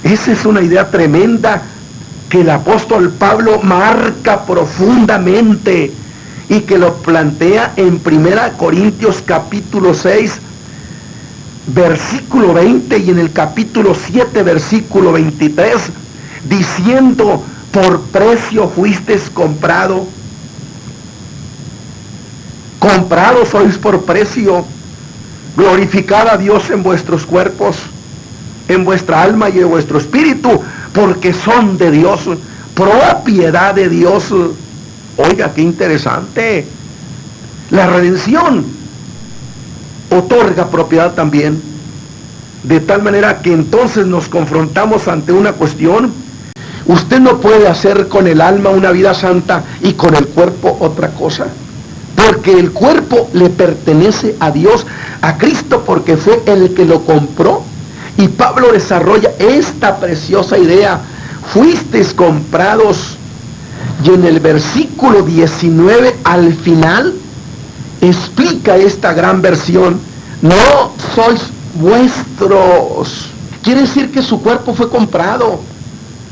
Esa es una idea tremenda que el apóstol Pablo marca profundamente y que lo plantea en 1 Corintios capítulo 6, versículo 20, y en el capítulo 7, versículo 23, diciendo: por precio fuisteis comprado. Comprados sois por precio. Glorificad a Dios en vuestros cuerpos, en vuestra alma y en vuestro espíritu, porque son de Dios, propiedad de Dios. Oiga, qué interesante. La redención otorga propiedad también, de tal manera que entonces nos confrontamos ante una cuestión. Usted no puede hacer con el alma una vida santa y con el cuerpo otra cosa, porque el cuerpo le pertenece a Dios, a Cristo, porque fue el que lo compró. Y Pablo desarrolla esta preciosa idea: fuisteis comprados. Y en el versículo 19 al final explica esta gran versión: no sois vuestros. Quiere decir que su cuerpo fue comprado,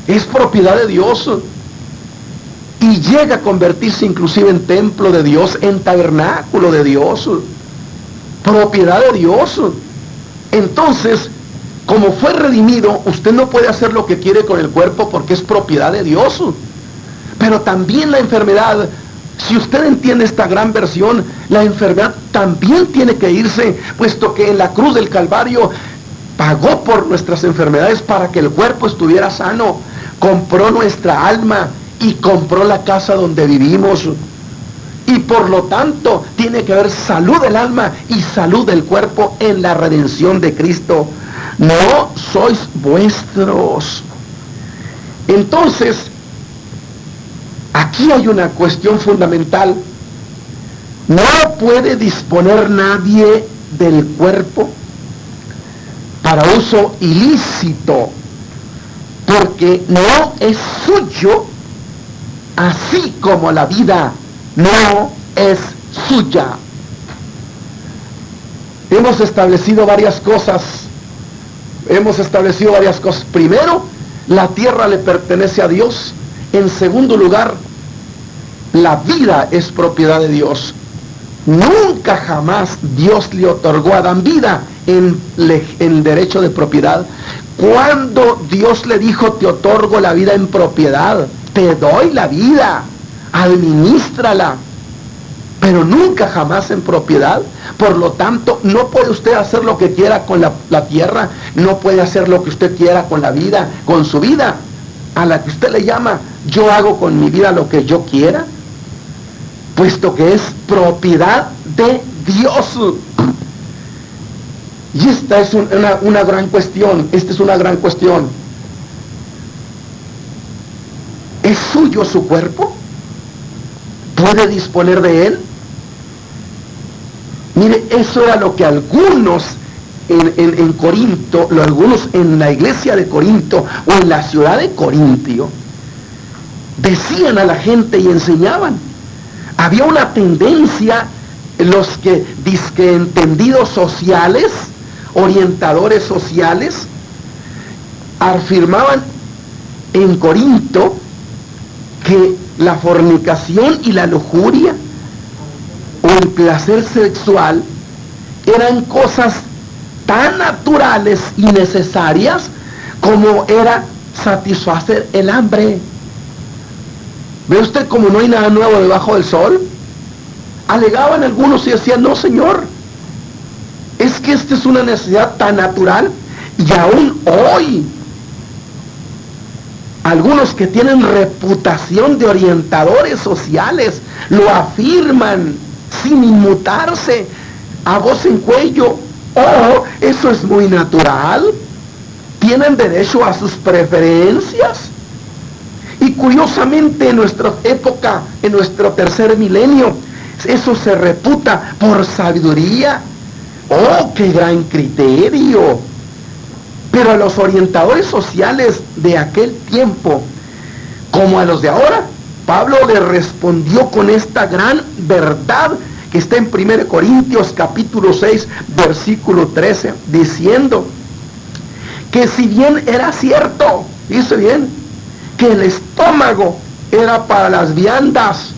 es propiedad de Dios, y llega a convertirse inclusive en templo de Dios, en tabernáculo de Dios, propiedad de Dios. Entonces, como fue redimido, usted no puede hacer lo que quiere con el cuerpo porque es propiedad de Dios. Pero también la enfermedad, si usted entiende esta gran versión, la enfermedad también tiene que irse, puesto que en la cruz del Calvario pagó por nuestras enfermedades para que el cuerpo estuviera sano, compró nuestra alma y compró la casa donde vivimos. Y por lo tanto tiene que haber salud del alma y salud del cuerpo en la redención de Cristo. No sois vuestros. Entonces, aquí hay una cuestión fundamental. No puede disponer nadie del cuerpo para uso ilícito, porque no es suyo, así como la vida no es suya. Hemos establecido varias cosas. Primero, la tierra le pertenece a Dios. En segundo lugar, la vida es propiedad de Dios. Nunca jamás Dios le otorgó a Adán vida en derecho de propiedad. Cuando Dios le dijo: te otorgo la vida en propiedad, te doy la vida, administrala, pero nunca jamás en propiedad. Por lo tanto, no puede usted hacer lo que quiera con la tierra, no puede hacer lo que usted quiera con la vida, con su vida, a la que usted le llama: yo hago con mi vida lo que yo quiera, puesto que es propiedad de Dios. Y esta es una gran cuestión. ¿Es suyo su cuerpo? ¿Puede disponer de él? Mire, eso era lo que algunos en Corinto, algunos en la iglesia de Corinto o en la ciudad de Corintio, decían a la gente y enseñaban. Había una tendencia, los que dizque entendidos sociales, orientadores sociales, afirmaban en Corinto que la fornicación y la lujuria o el placer sexual eran cosas tan naturales y necesarias como era satisfacer el hambre. ¿Ve usted cómo no hay nada nuevo debajo del sol? Alegaban algunos y decían: no, señor, es que esta es una necesidad tan natural, y aún hoy Algunos que tienen reputación de orientadores sociales lo afirman sin inmutarse, a voz en cuello. Oh, eso es muy natural. Tienen derecho a sus preferencias. Y curiosamente en nuestra época, en nuestro tercer milenio, eso se reputa por sabiduría. ¡Oh, qué gran criterio! Pero a los orientadores sociales de aquel tiempo, como a los de ahora, Pablo le respondió con esta gran verdad que está en 1 Corintios capítulo 6, versículo 13, diciendo que si bien era cierto, dice bien, que el estómago era para las viandas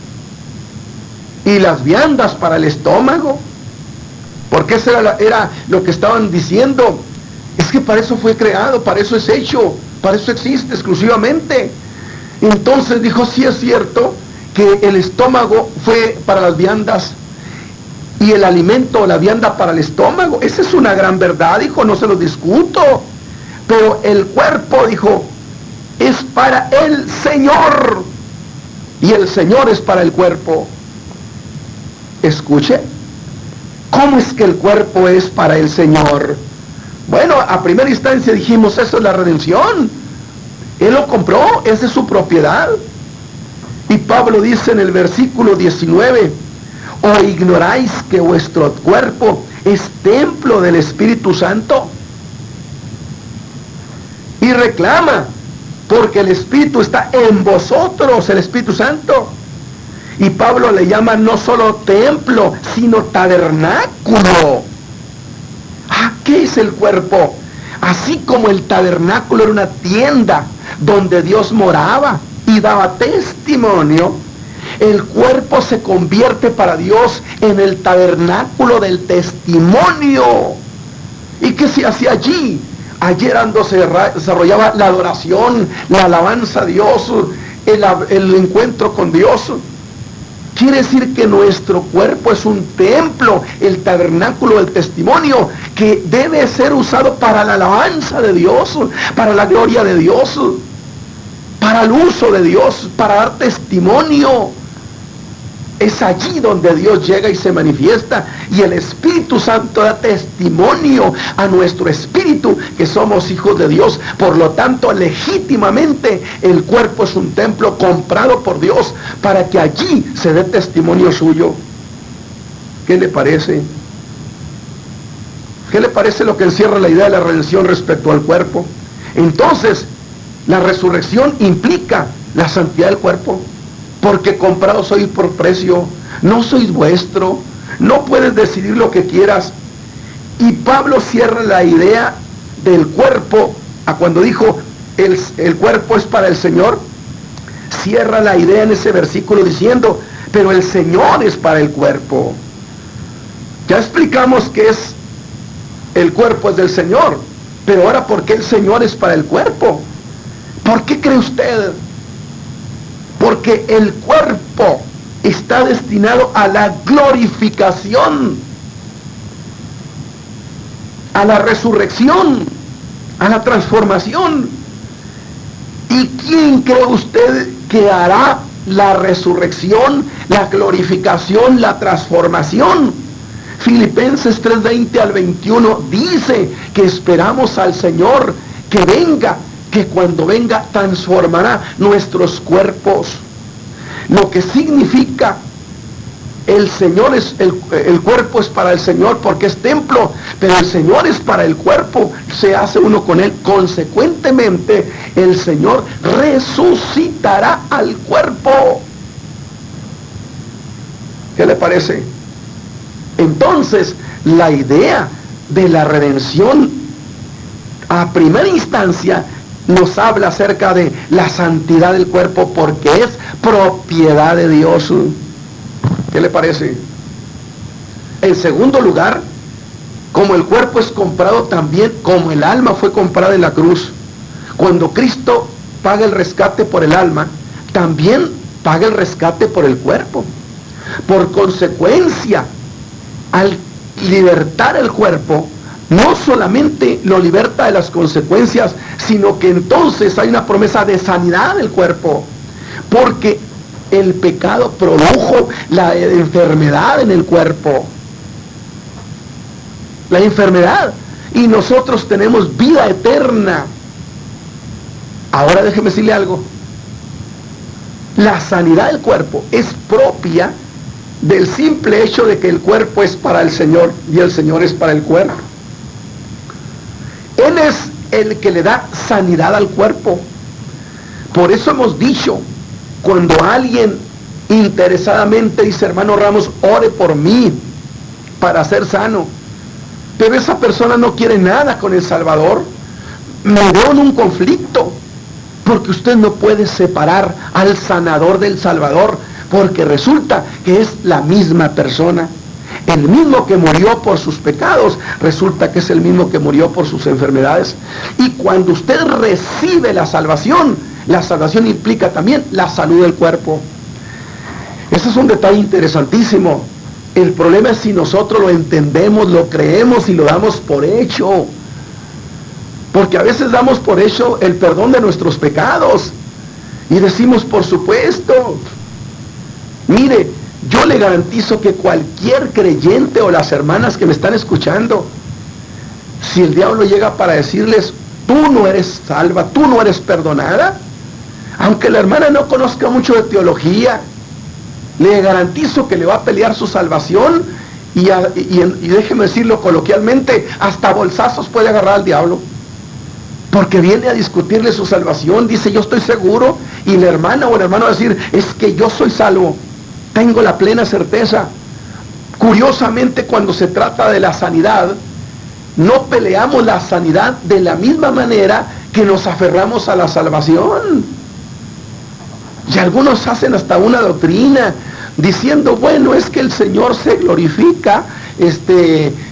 y las viandas para el estómago, porque eso era lo que estaban diciendo. Es que para eso fue creado, para eso es hecho, para eso existe exclusivamente. Entonces dijo, sí es cierto que el estómago fue para las viandas y el alimento, la vianda para el estómago. Esa es una gran verdad, dijo, no se lo discuto. Pero el cuerpo, dijo, es para el Señor y el Señor es para el cuerpo. Escuche, ¿cómo es que el cuerpo es para el Señor? Bueno, a primera instancia dijimos, eso es la redención. Él lo compró, es de su propiedad. Y Pablo dice en el versículo 19, ¿o ignoráis que vuestro cuerpo es templo del Espíritu Santo? Y reclama, porque el Espíritu está en vosotros, el Espíritu Santo. Y Pablo le llama no solo templo, sino tabernáculo. ¿Qué es el cuerpo? Así como el tabernáculo era una tienda donde Dios moraba y daba testimonio, el cuerpo se convierte para Dios en el tabernáculo del testimonio. ¿Y qué se hacía allí? Allí era donde se desarrollaba la adoración, la alabanza a Dios, el encuentro con Dios. Quiere decir que nuestro cuerpo es un templo, el tabernáculo del testimonio, que debe ser usado para la alabanza de Dios, para la gloria de Dios, para el uso de Dios, para dar testimonio. Es allí donde Dios llega y se manifiesta, y el Espíritu Santo da testimonio a nuestro espíritu que somos hijos de Dios. Por lo tanto, legítimamente el cuerpo es un templo comprado por Dios para que allí se dé testimonio suyo. ¿Qué le parece? ¿Qué le parece lo que encierra la idea de la redención respecto al cuerpo? Entonces, la resurrección implica la santidad del cuerpo. Porque comprado sois por precio, no sois vuestro, no puedes decidir lo que quieras. Y Pablo cierra la idea del cuerpo, a cuando dijo el cuerpo es para el Señor, cierra la idea en ese versículo diciendo, pero el Señor es para el cuerpo. Ya explicamos que el cuerpo es del Señor, pero ahora ¿por qué el Señor es para el cuerpo? ¿Por qué cree usted? Porque el cuerpo está destinado a la glorificación, a la resurrección, a la transformación. ¿Y quién cree usted que hará la resurrección, la glorificación, la transformación? Filipenses 3:20 al 21 dice que esperamos al Señor que venga, que cuando venga transformará nuestros cuerpos. Lo que significa el Señor es el cuerpo es para el Señor porque es templo, pero el Señor es para el cuerpo, se hace uno con él. Consecuentemente, el Señor resucitará al cuerpo. ¿Qué le parece? Entonces, la idea de la redención a primera instancia nos habla acerca de la santidad del cuerpo porque es propiedad de Dios. ¿Qué le parece? En segundo lugar, como el cuerpo es comprado también, como el alma fue comprada en la cruz, cuando Cristo paga el rescate por el alma, también paga el rescate por el cuerpo. Por consecuencia, al libertar el cuerpo, no solamente lo liberta de las consecuencias, sino que entonces hay una promesa de sanidad del cuerpo, porque el pecado produjo la enfermedad en el cuerpo, la enfermedad, y nosotros tenemos vida eterna. Ahora déjeme decirle algo, la sanidad del cuerpo es propia del simple hecho de que el cuerpo es para el Señor y el Señor es para el cuerpo. Él es el que le da sanidad al cuerpo. Por eso hemos dicho, cuando alguien interesadamente dice, hermano Ramos, ore por mí para ser sano, pero esa persona no quiere nada con el Salvador, me veo en un conflicto, porque usted no puede separar al sanador del Salvador, porque resulta que es la misma persona. El mismo que murió por sus pecados, resulta que es el mismo que murió por sus enfermedades. Y cuando usted recibe la salvación implica también la salud del cuerpo. Ese es un detalle interesantísimo. El problema es si nosotros lo entendemos, lo creemos y lo damos por hecho. Porque a veces damos por hecho el perdón de nuestros pecados y decimos, por supuesto. Mire, yo le garantizo que cualquier creyente o las hermanas que me están escuchando, si el diablo llega para decirles, tú no eres salva, tú no eres perdonada, aunque la hermana no conozca mucho de teología, le garantizo que le va a pelear su salvación y déjeme decirlo coloquialmente, hasta bolsazos puede agarrar al diablo. Porque viene a discutirle su salvación, dice, yo estoy seguro, y la hermana o el hermano va a decir, es que yo soy salvo, tengo la plena certeza. Curiosamente, cuando se trata de la sanidad, no peleamos la sanidad de la misma manera que nos aferramos a la salvación. Y algunos hacen hasta una doctrina, diciendo, bueno, es que el Señor se glorifica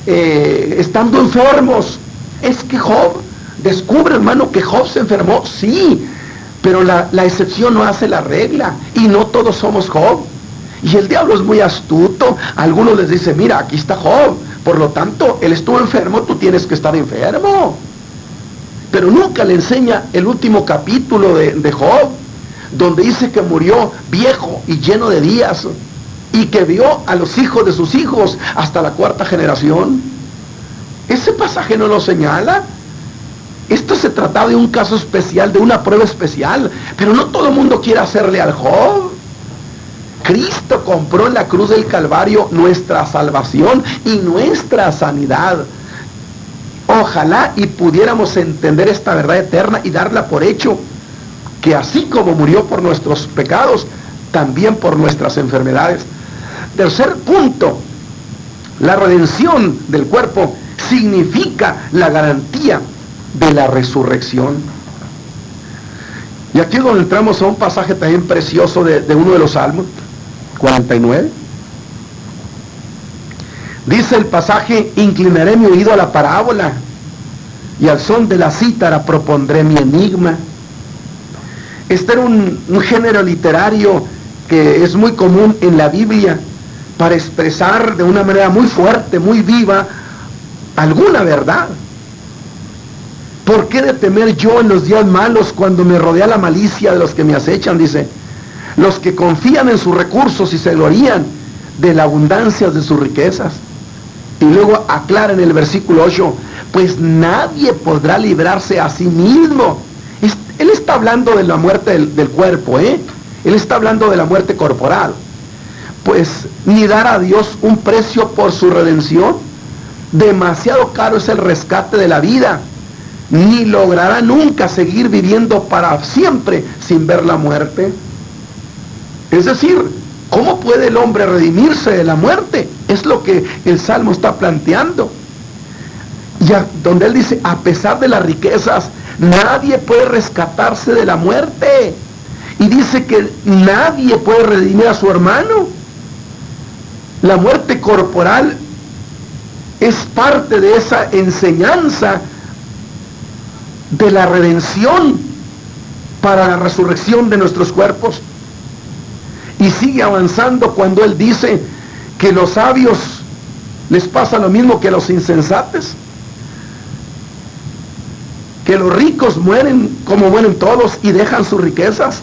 estando enfermos. Es que Job, descubre, hermano, que Job se enfermó, sí, pero la excepción no hace la regla, y no todos somos Job. Y el diablo es muy astuto. A algunos les dice, mira, aquí está Job, por lo tanto, él estuvo enfermo, tú tienes que estar enfermo. Pero nunca le enseña el último capítulo de Job, donde dice que murió viejo y lleno de días, y que vio a los hijos de sus hijos hasta la 4ª generación. Ese pasaje no lo señala. Esto se trataba de un caso especial, de una prueba especial, pero no todo el mundo quiere hacerle al Job. Cristo compró en la cruz del Calvario nuestra salvación y nuestra sanidad. Ojalá y pudiéramos entender esta verdad eterna y darla por hecho, que así como murió por nuestros pecados, también por nuestras enfermedades. Tercer punto, la redención del cuerpo significa la garantía de la resurrección. Y aquí es donde entramos a un pasaje también precioso de uno de los Salmos, 49. Dice el pasaje, inclinaré mi oído a la parábola y al son de la cítara propondré mi enigma. Este era un género literario que es muy común en la Biblia para expresar de una manera muy fuerte, muy viva, alguna verdad. ¿Por qué de temer yo en los días malos cuando me rodea la malicia de los que me acechan? Dice, los que confían en sus recursos y se glorían de la abundancia de sus riquezas. Y luego aclara en el versículo 8, pues nadie podrá librarse a sí mismo. Él está hablando de la muerte del cuerpo, Él está hablando de la muerte corporal. Pues ni dar a Dios un precio por su redención. Demasiado caro es el rescate de la vida. Ni logrará nunca seguir viviendo para siempre sin ver la muerte. Es decir, ¿cómo puede el hombre redimirse de la muerte? Es lo que el Salmo está planteando. Ya, donde él dice, a pesar de las riquezas, nadie puede rescatarse de la muerte. Y dice que nadie puede redimir a su hermano. La muerte corporal es parte de esa enseñanza de la redención para la resurrección de nuestros cuerpos. Y sigue avanzando cuando él dice que los sabios les pasa lo mismo que a los insensatos. que los ricos mueren como mueren todos y dejan sus riquezas,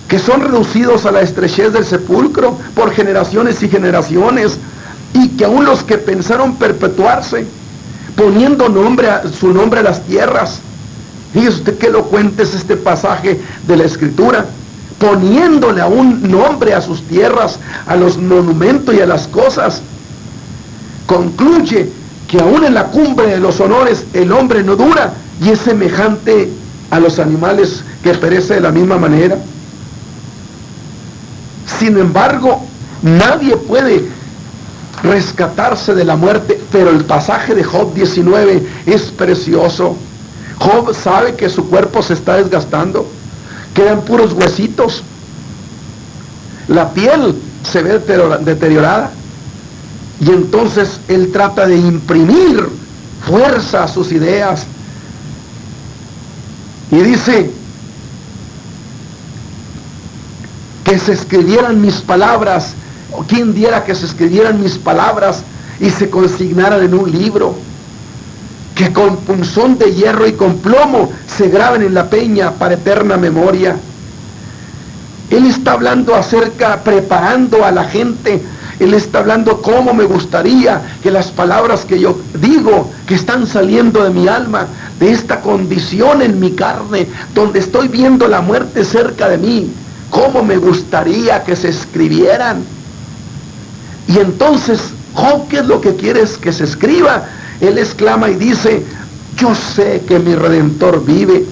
que son reducidos a la estrechez del sepulcro por generaciones y generaciones, y que aún los que pensaron perpetuarse, poniendo su nombre a las tierras. Fíjese usted qué elocuente es este pasaje de la Escritura, poniéndole aún nombre a sus tierras, a los monumentos y a las cosas. Concluye que aún en la cumbre de los honores el hombre no dura y es semejante a los animales que perece de la misma manera. Sin embargo, nadie puede rescatarse de la muerte, pero el pasaje de Job 19 es precioso. Job sabe que su cuerpo se está desgastando, quedan puros huesitos, la piel se ve deteriorada, y entonces él trata de imprimir fuerza a sus ideas, y dice que se escribieran mis palabras, o quien diera que se escribieran mis palabras y se consignaran en un libro, que con punzón de hierro y con plomo se graben en la peña para eterna memoria. Él está hablando preparando a la gente. Él está hablando cómo me gustaría que las palabras que yo digo, que están saliendo de mi alma, de esta condición en mi carne, donde estoy viendo la muerte cerca de mí, cómo me gustaría que se escribieran. Y entonces, Job, ¿qué es lo que quieres que se escriba? Él exclama y dice, yo sé que mi Redentor vive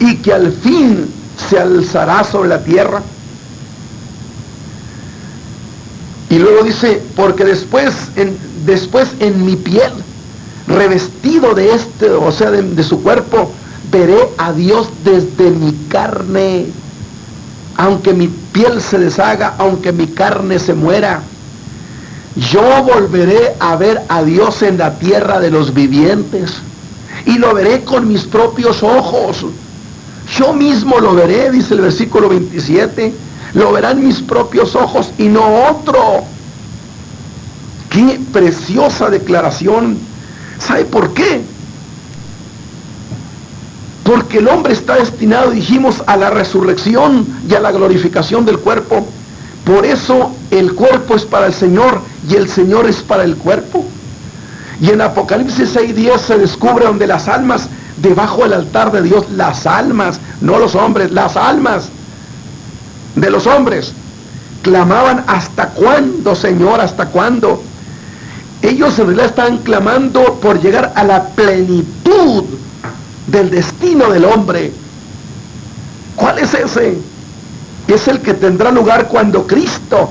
y que al fin se alzará sobre la tierra. Y luego dice, porque después en mi piel, revestido de de su cuerpo, veré a Dios desde mi carne. Aunque mi piel se deshaga, aunque mi carne se muera, yo volveré a ver a Dios en la tierra de los vivientes, y lo veré con mis propios ojos. Yo mismo lo veré, dice el versículo 27, lo verán mis propios ojos y no otro. Qué preciosa declaración. ¿Sabe por qué? Porque el hombre está destinado, dijimos, a la resurrección y a la glorificación del cuerpo. Por eso el cuerpo es para el Señor y el Señor es para el cuerpo. Y en Apocalipsis 6:10 se descubre donde las almas debajo del altar de Dios, las almas, no los hombres, las almas de los hombres clamaban: ¿hasta cuándo, Señor? ¿Hasta cuándo? Ellos en realidad estaban clamando por llegar a la plenitud del destino del hombre. ¿Cuál es ese? Es el que tendrá lugar cuando Cristo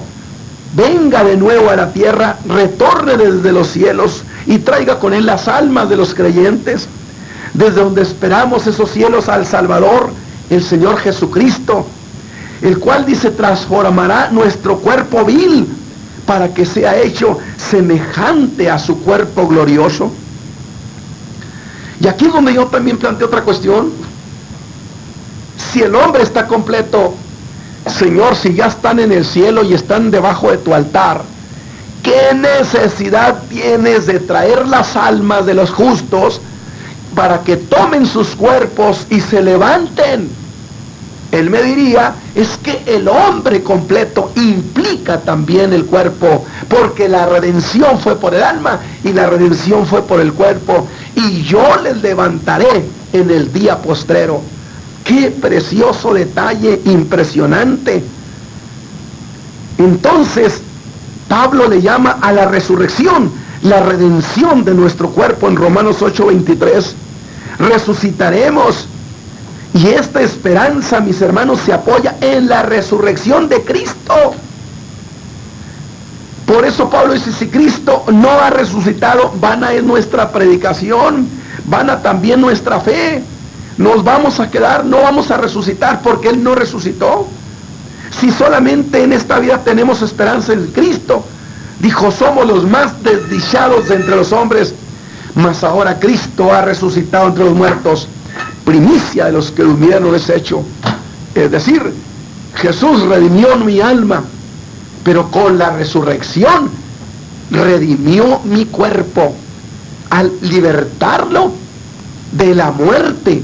venga de nuevo a la tierra, retorne desde los cielos y traiga con él las almas de los creyentes, desde donde esperamos esos cielos al Salvador, el Señor Jesucristo, el cual dice transformará nuestro cuerpo vil para que sea hecho semejante a su cuerpo glorioso. Y aquí es donde yo también planteo otra cuestión. Si el hombre está completo, Señor, si ya están en el cielo y están debajo de tu altar, ¿qué necesidad tienes de traer las almas de los justos para que tomen sus cuerpos y se levanten? Él me diría, es que el hombre completo implica también el cuerpo, porque la redención fue por el alma y la redención fue por el cuerpo, y yo les levantaré en el día postrero. ¡Qué precioso detalle, impresionante! Entonces, Pablo le llama a la resurrección, la redención de nuestro cuerpo en Romanos 8:23. Resucitaremos. Y esta esperanza, mis hermanos, se apoya en la resurrección de Cristo. Por eso Pablo dice, si Cristo no ha resucitado, vana es nuestra predicación, vana también nuestra fe. Nos vamos a quedar, no vamos a resucitar porque Él no resucitó. Si solamente en esta vida tenemos esperanza en Cristo, dijo, somos los más desdichados de entre los hombres, mas ahora Cristo ha resucitado entre los muertos, primicia de los que durmieron es hecho. Es decir, Jesús redimió mi alma, pero con la resurrección redimió mi cuerpo. Al libertarlo, de la muerte.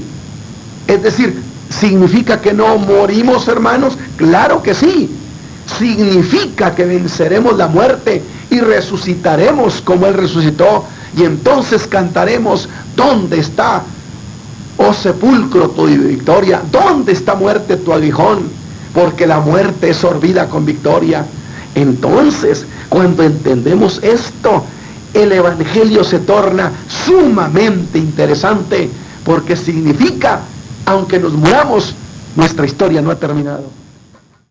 Es decir, ¿significa que no morimos, hermanos? Claro que sí. Significa que venceremos la muerte y resucitaremos como Él resucitó. Y entonces cantaremos: ¿dónde está, oh sepulcro, tu victoria? ¿Dónde está, muerte, tu aguijón? Porque la muerte es sorbida con victoria. Entonces, cuando entendemos esto, el Evangelio se torna sumamente interesante, porque significa, aunque nos muramos, nuestra historia no ha terminado.